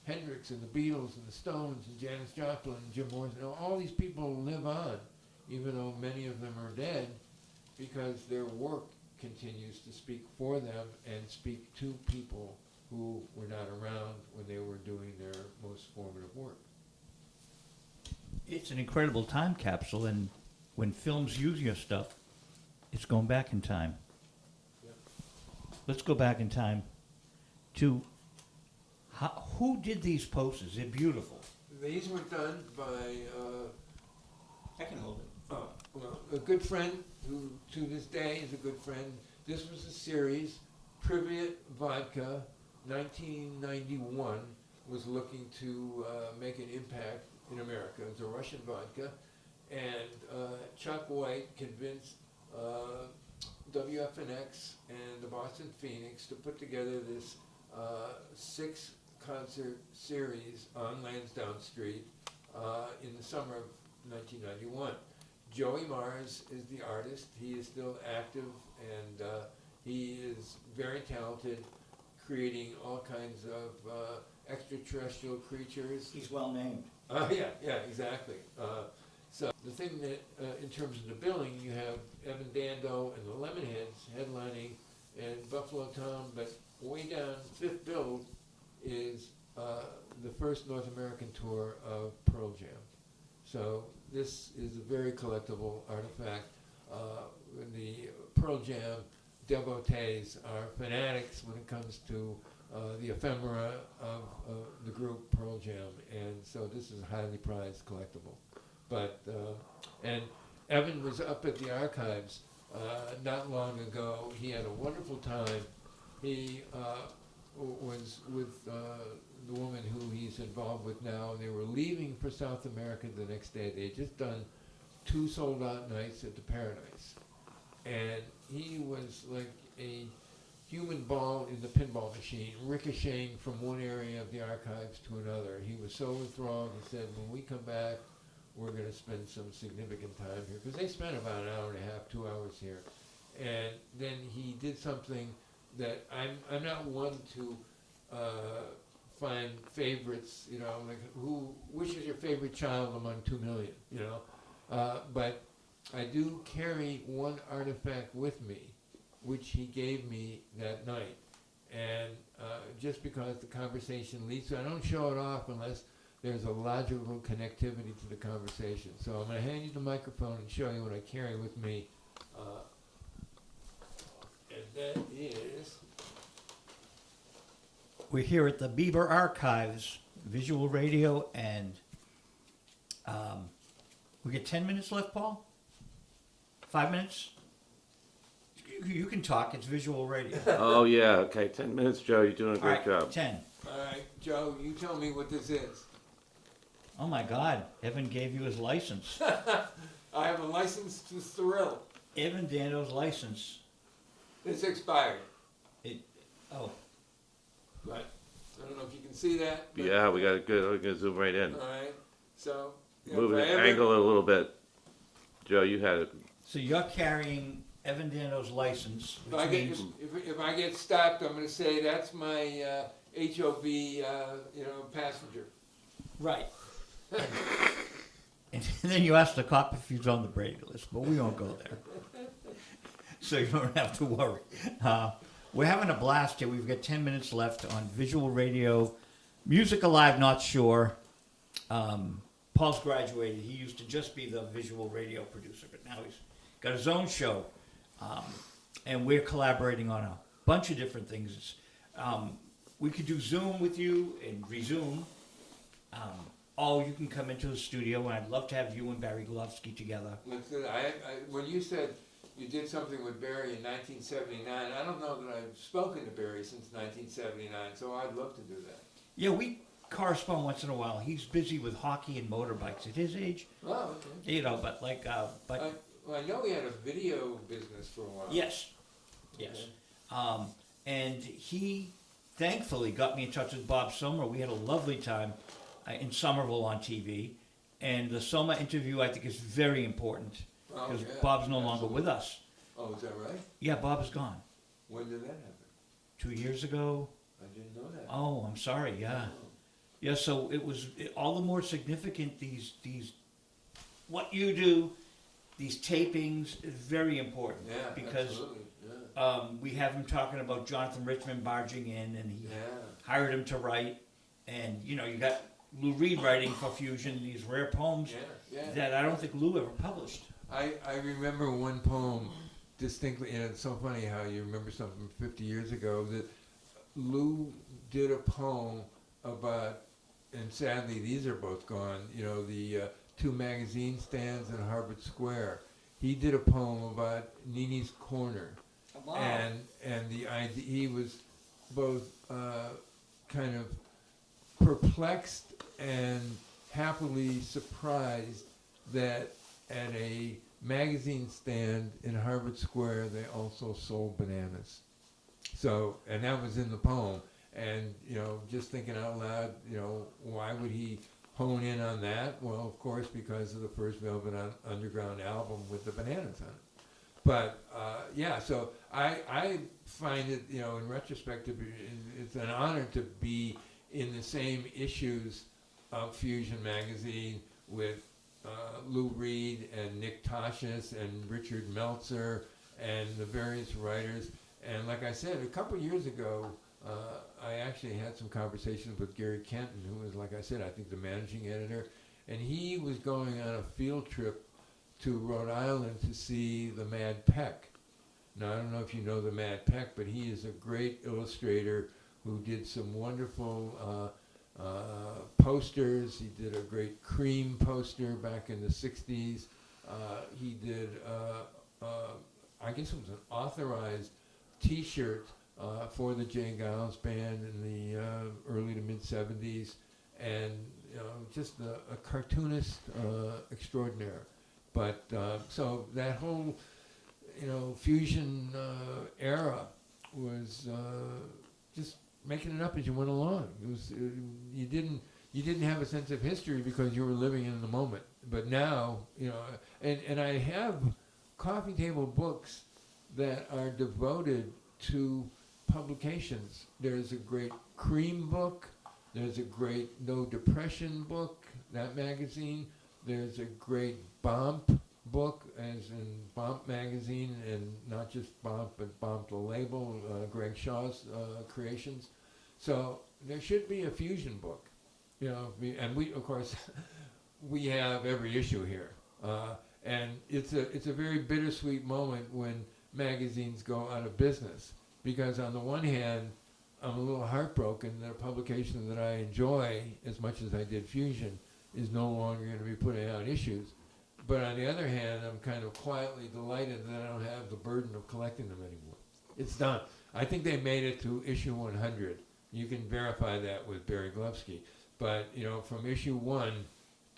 Hendrix and the Beatles and the Stones and Janis Joplin and Jim Morrison, all these people live on, even though many of them are dead, because their work continues to speak for them and speak to people who were not around when they were doing their most formative work. It's an incredible time capsule, and when films use your stuff, it's going back in time. Yep. Let's go back in time to who did these posters? They're beautiful. These were done by I can hold it. a good friend who to this day is a good friend. This was a series, Privyet Vodka, 1991, was looking to make an impact in America. It was a Russian vodka, and Chuck White convinced WFNX and the Boston Phoenix to put together this 6-concert series on Lansdowne Street in the summer of 1991. Joey Mars is the artist. He is still active, and he is very talented, creating all kinds of extraterrestrial creatures. He's well named. Yeah, exactly. So the thing that, in terms of the billing, you have Evan Dando and the Lemonheads headlining, and Buffalo Tom, but way down fifth bill is the first North American tour of Pearl Jam. So this is a very collectible artifact. The Pearl Jam devotees are fanatics when it comes to the ephemera of the group Pearl Jam, and so this is a highly prized collectible. But and Evan was up at the archives not long ago. He had a wonderful time. He was with the woman who he's involved with now. They were leaving for South America the next day. They had just done 2 sold-out nights at the Paradise, and he was like a human ball in the pinball machine, ricocheting from one area of the archives to another. He was so enthralled. He said, when we come back, we're going to spend some significant time here, because they spent about an hour and a half, 2 hours here. And then he did something that I'm not one to find favorites, like which is your favorite child among 2 million, but I do carry one artifact with me, which he gave me that night. And just because the conversation leads to, I don't show it off unless there's a logical connectivity to the conversation. So I'm going to hand you the microphone and show you what I carry with me. And that is... We're here at the Bieber Archives visual radio, and we get 10 minutes left, Paul? 5 minutes? You can talk, it's visual radio. Oh, yeah, okay, 10 minutes, Joe, you're doing a All great right, job. 10. All right, Joe, you tell me what this is. Oh my God, Evan gave you his license. I have a license to thrill. Evan Dando's license. It's expired, Oh, but I don't know if you can see that. But, Yeah, we got it good, we're gonna zoom right in. All right, so. Move if the I ever- angle a little bit. Joe, you had it. so you're carrying Evan Dando's license, If I which get, means, if I get stopped, I'm gonna say that's my HOV, passenger. right. And then you ask the cop if he's on the Brady list, but we won't go there. So you don't have to worry. We're having a blast here. We've got 10 minutes left on visual radio, music alive, not sure. Paul's graduated. He used to just be the visual radio producer, but now he's got his own show. And we're collaborating on a bunch of different things. We could do Zoom with you and resume. Or you can come into the studio, and I'd love to have you and Barry Golovsky together. Listen, when you said you did something with Barry in 1979, I don't know that I've spoken to Barry since 1979, so I'd love to do that. Yeah, we correspond once in a while. He's busy with hockey and motorbikes at his age, Oh, okay. you know. But I know he had a video business for a while. yes. And he thankfully got me in touch with Bob Sommer. We had a lovely time in Somerville on TV, and the Sommer interview I think is very important Oh, because yeah, Bob's no longer absolutely. with us. Oh, is that right? Yeah, Bob is gone. When did that happen? 2 years ago. I didn't know that. Oh, I'm sorry. Yeah. Oh. Yeah, so it was all the more significant. These what you do, these tapings is very important. Yeah, because absolutely. Yeah. we have him talking about Jonathan Richman barging in, and he Yeah. hired him to write. And you know, you got Lou Reed writing for Fusion these rare poems Yeah. that I don't think Lou ever published. I remember one poem distinctly, and it's so funny how you remember something from 50 years ago, that Lou did a poem about, and sadly these are both gone, the two magazine stands in Harvard Square. He did a poem about Nini's Corner. And the idea, he was both kind of perplexed and happily surprised that at a magazine stand in Harvard Square they also sold bananas. So, and that was in the poem. And, just thinking out loud, why would he hone in on that? Well, of course, because of the first Velvet Underground album with the bananas on it. But, so I find it, in retrospect, it's an honor to be in the same issues of Fusion magazine with Lou Reed and Nick Toshis and Richard Meltzer and the various writers. And like I said, a couple of years ago, I actually had some conversations with Gary Kenton, who was, like I said, I think the managing editor. And he was going on a field trip to Rhode Island to see the Mad Peck. Now, I don't know if you know the Mad Peck, but he is a great illustrator who did some wonderful posters. He did a great Cream poster back in the 60s. He did, I guess it was an authorized T-shirt for the Jane Giles Band in the early to mid-70s. And, just a cartoonist extraordinaire. But, so that whole, Fusion era was just making it up as you went along. It was you didn't have a sense of history because you were living in the moment. But now, and I have coffee table books that are devoted to publications. There's a great Cream book. There's a great No Depression book, that magazine. There's a great Bomp book, as in Bomp magazine, and not just Bomp, but Bomp the label, Greg Shaw's creations. So there should be a Fusion book, and we, of course, we have every issue here. And it's a very bittersweet moment when magazines go out of business, because on the one hand, I'm a little heartbroken that a publication that I enjoy as much as I did Fusion is no longer going to be putting out issues. But on the other hand, I'm kind of quietly delighted that I don't have the burden of collecting them anymore. It's done. I think they made it to issue 100. You can verify that with Barry Glovsky. But, you know, from issue 1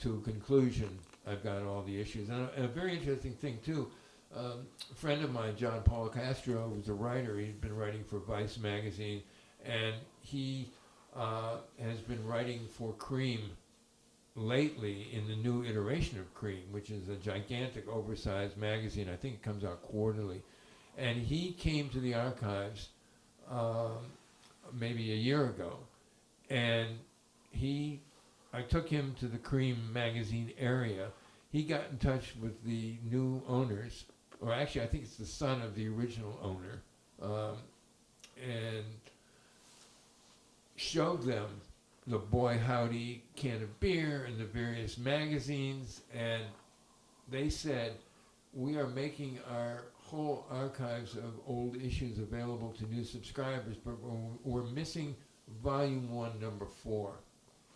to conclusion, I've got all the issues. And a very interesting thing, too, a friend of mine, John Paul Castro, who's a writer. He's been writing for Vice magazine, and he has been writing for Cream lately in the new iteration of Cream, which is a gigantic, oversized magazine. I think it comes out quarterly. And he came to the archives maybe a year ago, and I took him to the Cream magazine area. He got in touch with the new owners, or actually I think it's the son of the original owner, and showed them the Boy Howdy can of beer and the various magazines, and they said, we are making our whole archives of old issues available to new subscribers, but we're missing volume 1, number 4.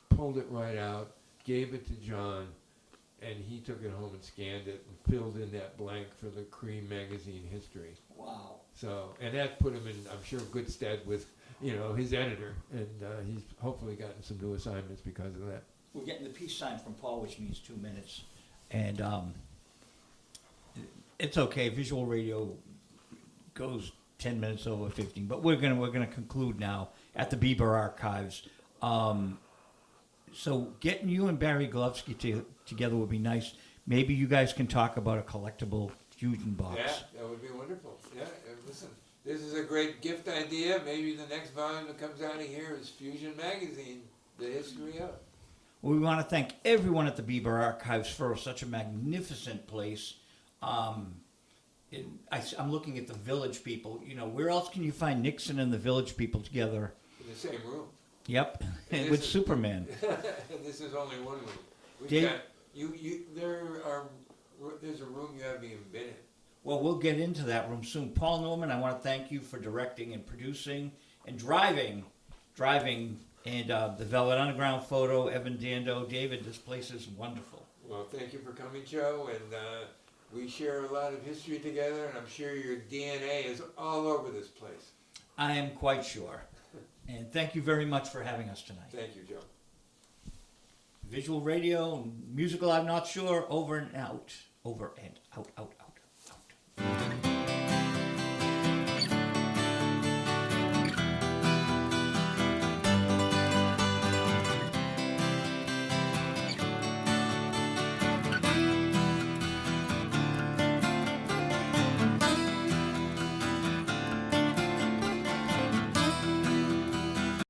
Pulled it right out, gave it to John, and he took it home and scanned it and filled in that blank for the Cream magazine history. Wow. So, and that put him in, I'm sure, good stead with, you know, his editor, and he's hopefully gotten some new assignments because of that. We're getting the peace sign from Paul, which means 2 minutes. And it's okay. Visual radio goes 10 minutes over 15, but we're gonna conclude now at the Bieber Archives. So getting you and Barry Glovsky together would be nice. Maybe you guys can talk about a collectible Fusion box. Yeah, that would be wonderful. Yeah, listen, this is a great gift idea. Maybe the next volume that comes out of here is Fusion Magazine, the history of. Well, we want to thank everyone at the Bieber Archives for such a magnificent place. I'm looking at the Village people. You know, where else can you find Nixon and the Village people together? In the same room. Yep, And with this is- Superman. And this is only one room. We've Dave- got, there's a room you haven't even been in. Well, we'll get into that room soon. Paul Newman, I want to thank you for directing and producing and driving, and the Velvet Underground photo, Evan Dando. David, this place is wonderful. Well, thank you for coming, Joe, and we share a lot of history together, and I'm sure your DNA is all over this place. I am quite sure. And thank you very much for having us tonight. Thank you, Joe. Visual radio, musical, I'm not sure, over and out. Over and out, out, out.